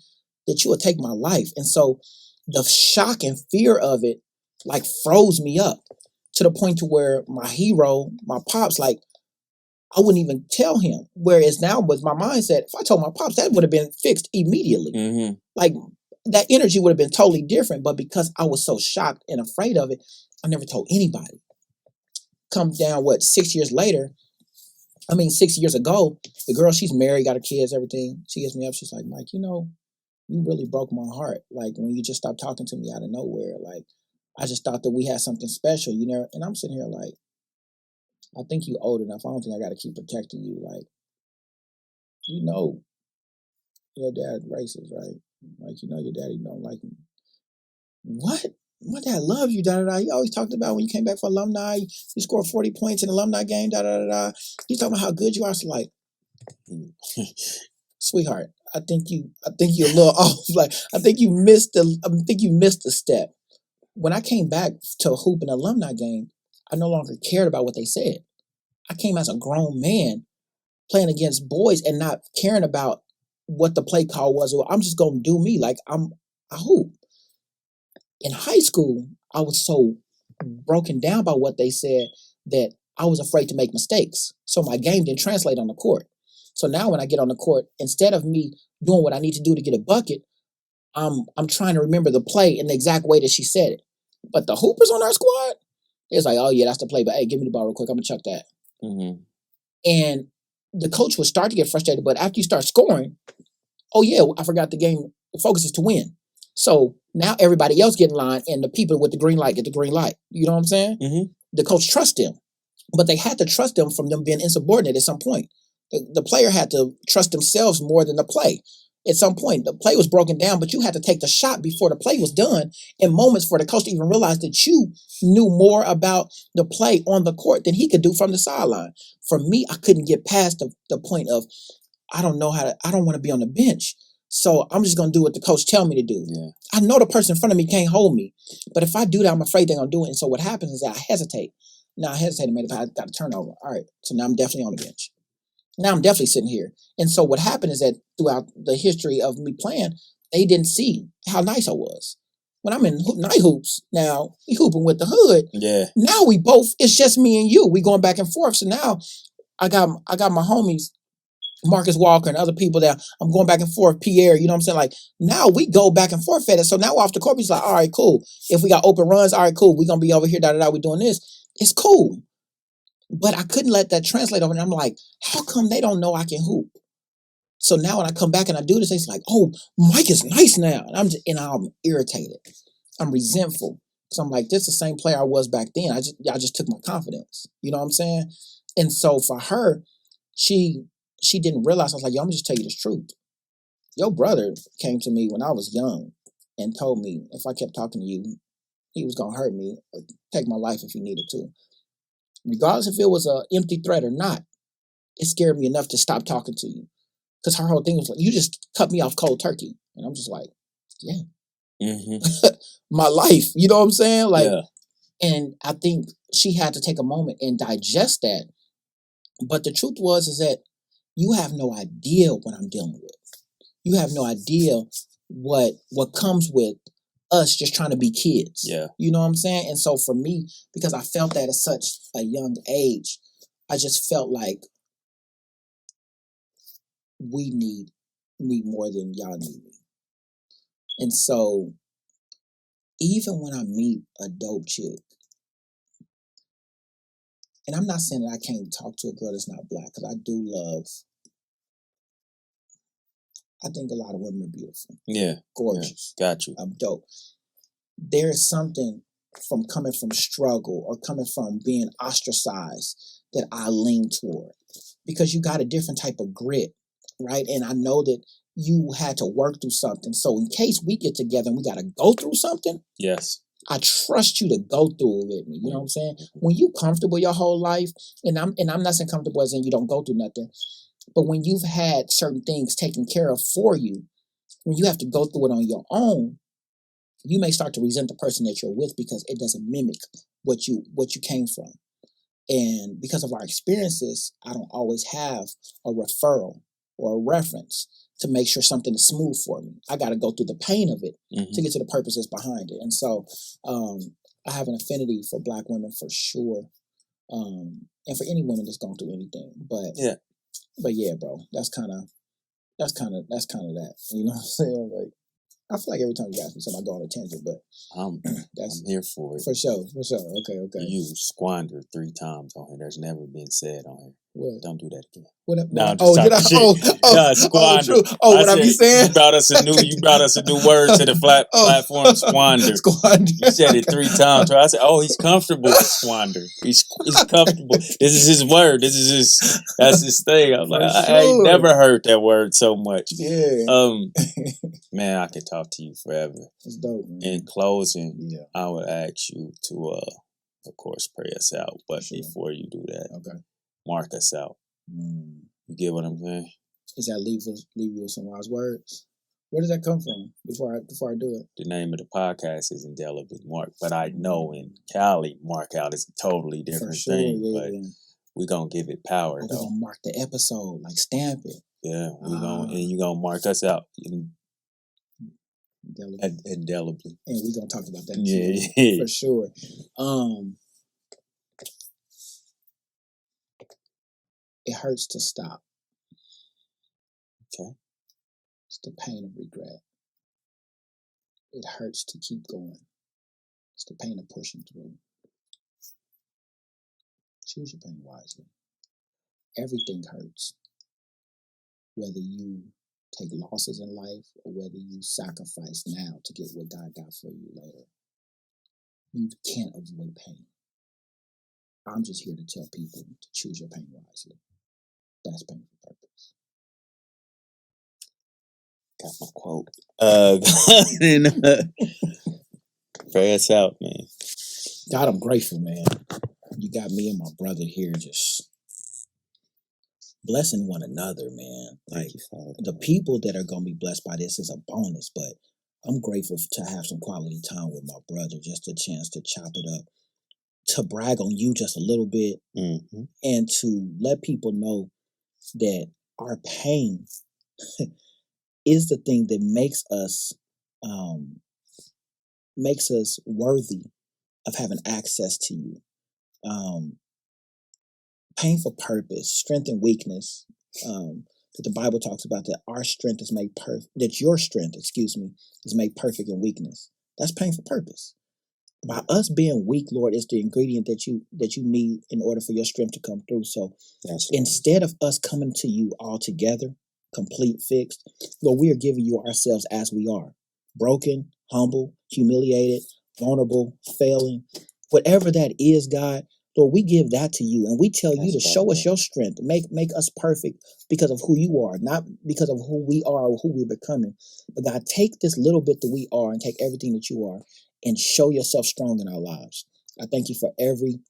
that you would take my life? And so the shock and fear of it, like, froze me up to the point to where my hero, my pops, like, I wouldn't even tell him. Whereas now with my mindset, if I told my pops, that would have been fixed immediately. Mm-hmm. Like, that energy would have been totally different. But because I was so shocked and afraid of it, I never told anybody. Come down, 6 years later, 6 years ago, the girl, she's married, got her kids, everything. She hits me up. She's like, Mike, you really broke my heart. Like, when you just stopped talking to me out of nowhere. Like, I just thought that we had something special, And I'm sitting here like, I think you're old enough. I don't think I got to keep protecting you. Like, your dad racist, right? Like, your daddy don't like me. What? My dad loves you, da-da-da. He always talked about when you came back for alumni, you scored 40 points in alumni game, da-da-da-da. He's talking about how good you are. So like, sweetheart, I think you're a little off. Like, I think you missed a step. when I came back to hoop an alumni game, I no longer cared about what they said. I came as a grown man playing against boys and not caring about what the play call was. I'm just gonna do me. Like I hoop. In high school, I was so broken down by what they said that I was afraid to make mistakes. So my game didn't translate on the court. So now when I get on the court, instead of me doing what I need to do to get a bucket, I'm trying to remember the play in the exact way that she said it. But the hoopers on our squad, it's like, oh yeah, that's the play. But hey, give me the ball real quick. I'm gonna chuck that. Mm-hmm. And the coach would start to get frustrated. But after you start scoring, oh yeah, I forgot the game. The focus is to win. So now everybody else get in line, and the people with the green light get the green light. You know what I'm saying? Mm-hmm. The coach trusts them, but they had to trust them from them being insubordinate at some point. The player had to trust themselves more than the play. At some point, the play was broken down, but you had to take the shot before the play was done in moments for the coach to even realize that you knew more about the play on the court than he could do from the sideline. For me, I couldn't get past the point of, I don't want to be on the bench. So I'm just going to do what the coach tell me to do. Yeah. I know the person in front of me can't hold me, but if I do that, I'm afraid they're going to do it. And so what happens is that I hesitate. Now I hesitated, man, if I got a turnover. All right, so now I'm definitely on the bench. Now I'm definitely sitting here. And so what happened is that throughout the history of me playing, they didn't see how nice I was. When I'm in night hoops, now we hooping with the hood. Yeah. Now it's just me and you. We going back and forth. So now I got my homies, Marcus Walker and other people that I'm going back and forth, Pierre, you know what I'm saying? Like, now we go back and forth at it. So now off the court, he's like, all right, cool. If we got open runs, all right, cool. We're going to be over here, we doing this. It's cool. But I couldn't let that translate over. And I'm like, how come they don't know I can hoop? So now when I come back and I do this, it's like, oh, Mike is nice now. And I'm irritated. I'm resentful. Because I'm like, this is the same player I was back then. I just took my confidence. You know what I'm saying? And so for her, she didn't realize. I was like, yo, I'm just tell you the truth. Your brother came to me when I was young and told me if I kept talking to you, he was going to hurt me or take my life if he needed to. Regardless if it was an empty threat or not, it scared me enough to stop talking to you. Because her whole thing was like, you just cut me off cold turkey. And I'm just like, yeah. Mm-hmm. My life, you know what I'm saying? Like, yeah. And I think she had to take a moment and digest that. But the truth is that you have no idea what I'm dealing with. You have no idea what comes with us just trying to be kids. Yeah. You know what I'm saying? And so for me, because I felt that at such a young age, I just felt like we need me more than y'all need me. And so even when I meet a dope chick, and I'm not saying that I can't talk to a girl that's not black, because I do love, I think a lot of women are beautiful. Yeah. Gorgeous. Yeah. Got you. I'm dope. There's something from coming from struggle or coming from being ostracized that I lean toward, because you got a different type of grit, right? And I know that you had to work through something. So in case we get together and we got to go through something, yes, I trust you to go through it with me. You know what I'm saying? When you comfortable your whole life, and I'm not saying comfortable as in you don't go through nothing, but when you've had certain things taken care of for you, when you have to go through it on your own, you may start to resent the person that you're with because it doesn't mimic what you came from. And because of our experiences, I don't always have a referral or a reference to make sure something is smooth for me. I got to go through the pain of it to get to the purposes behind it. And so I have an affinity for Black women for sure, and for any woman that's going through anything. But yeah, bro, that's kind of that. You know what I'm saying? Like, I feel like every time you ask me something, I go on a tangent, but I'm here for it. For sure. Okay. You squandered 3 times on here. There's never been said on here. What? Don't do that again. What? No, did I? Squander. True. What I be saying? You brought us a new word to the platform. Squander. You said it 3 times. I said, he's comfortable with squander. He's comfortable. This is his word. That's his thing. I'm like, I ain't never heard that word so much. Yeah. Man, I could talk to you forever. It's dope, man. In closing, I would ask you to, of course, pray us out. But before you do that, mark us out. You get what I'm saying? Is that leave you with some wise words? Where does that come from? Before I do it, the name of the podcast is Indelibly Mark, but I know in Cali, mark out is a totally different thing. Yeah, but we're gonna give it power though. We're gonna mark the episode, like stamp it. Yeah, and you gonna mark us out indelibly. And we're gonna talk about that too, for sure. It hurts to stop. Okay. It's the pain of regret. It hurts to keep going. It's the pain of pushing through. Choose your pain wisely. Everything hurts. Whether you take losses in life or whether you sacrifice now to get what God got for you later. You can't avoid pain. I'm just here to tell people to choose your pain wisely. That's pain for purpose. Got my quote. Pray us out, man. God, I'm grateful, man. You got me and my brother here just blessing one another, man. Like, the people that are going to be blessed by this is a bonus, but I'm grateful to have some quality time with my brother, just a chance to chop it up, to brag on you just a little bit, and to let people know that our pain is the thing that makes us worthy of having access to you. Pain for purpose, strength and weakness. That the Bible talks about, that our strength is made perfect. That your strength, is made perfect in weakness. That's pain for purpose. By us being weak, Lord, is the ingredient that you need in order for your strength to come through. So instead of us coming to you all together, complete, fixed, Lord, we are giving you ourselves as we are. Broken, humble, humiliated, vulnerable, failing. Whatever that is, God, Lord, we give that to you, and we tell you to show us your strength. Make us perfect because of who you are, not because of who we are or who we're becoming. But God, take this little bit that we are and take everything that you are and show yourself strong in our lives. I thank you for every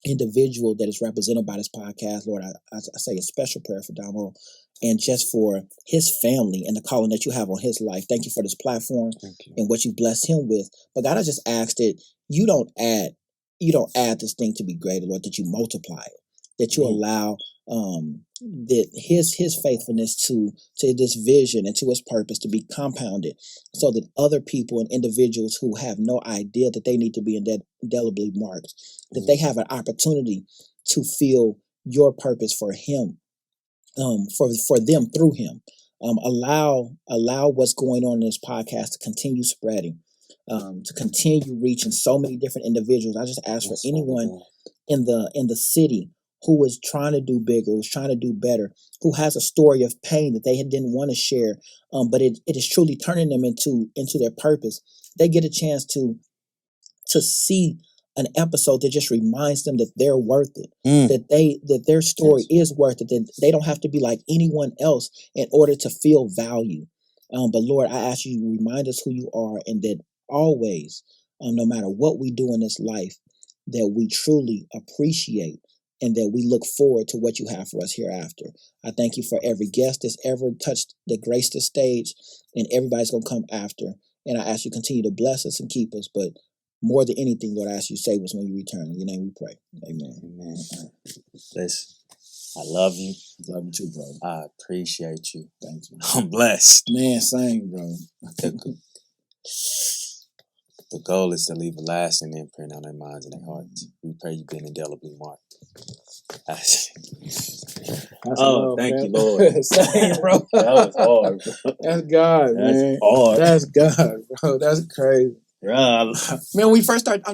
individual that is represented by this podcast. Lord, I say a special prayer for Damo and just for his family and the calling that you have on his life. Thank you for this platform and what you blessed him with. But God, I just ask that you don't add this thing to be greater, Lord, that you multiply it, that you allow that his faithfulness to this vision and to his purpose to be compounded, so that other people and individuals who have no idea that they need to be indelibly marked, that they have an opportunity to feel your purpose for him, for them through him. Allow what's going on in this podcast to continue spreading, to continue reaching so many different individuals. I just ask for anyone in the city who is trying to do bigger, who's trying to do better, who has a story of pain that they didn't want to share, but it is truly turning them into their purpose. They get a chance to see an episode that just reminds them that they're worth it, that their story is worth it, that they don't have to be like anyone else in order to feel value. But Lord, I ask you to remind us who you are, and that always, no matter what we do in this life, that we truly appreciate and that we look forward to what you have for us hereafter. I thank you for every guest that's ever touched the grace the stage, and everybody's going to come after. And I ask you to continue to bless us and keep us. But more than anything, Lord, I ask you to save us when you return. In your name we pray. Amen. Amen. Listen, I love you. Love you too, bro. I appreciate you. Thank you. I'm blessed. Man, same, bro. The goal is to leave a lasting imprint on their minds and their hearts. We pray you've been indelibly marked. Thank you, Lord. Same, bro. That was hard, bro. That's God, man. Hard. That's God, bro. That's crazy. Yeah. Man, when we first started,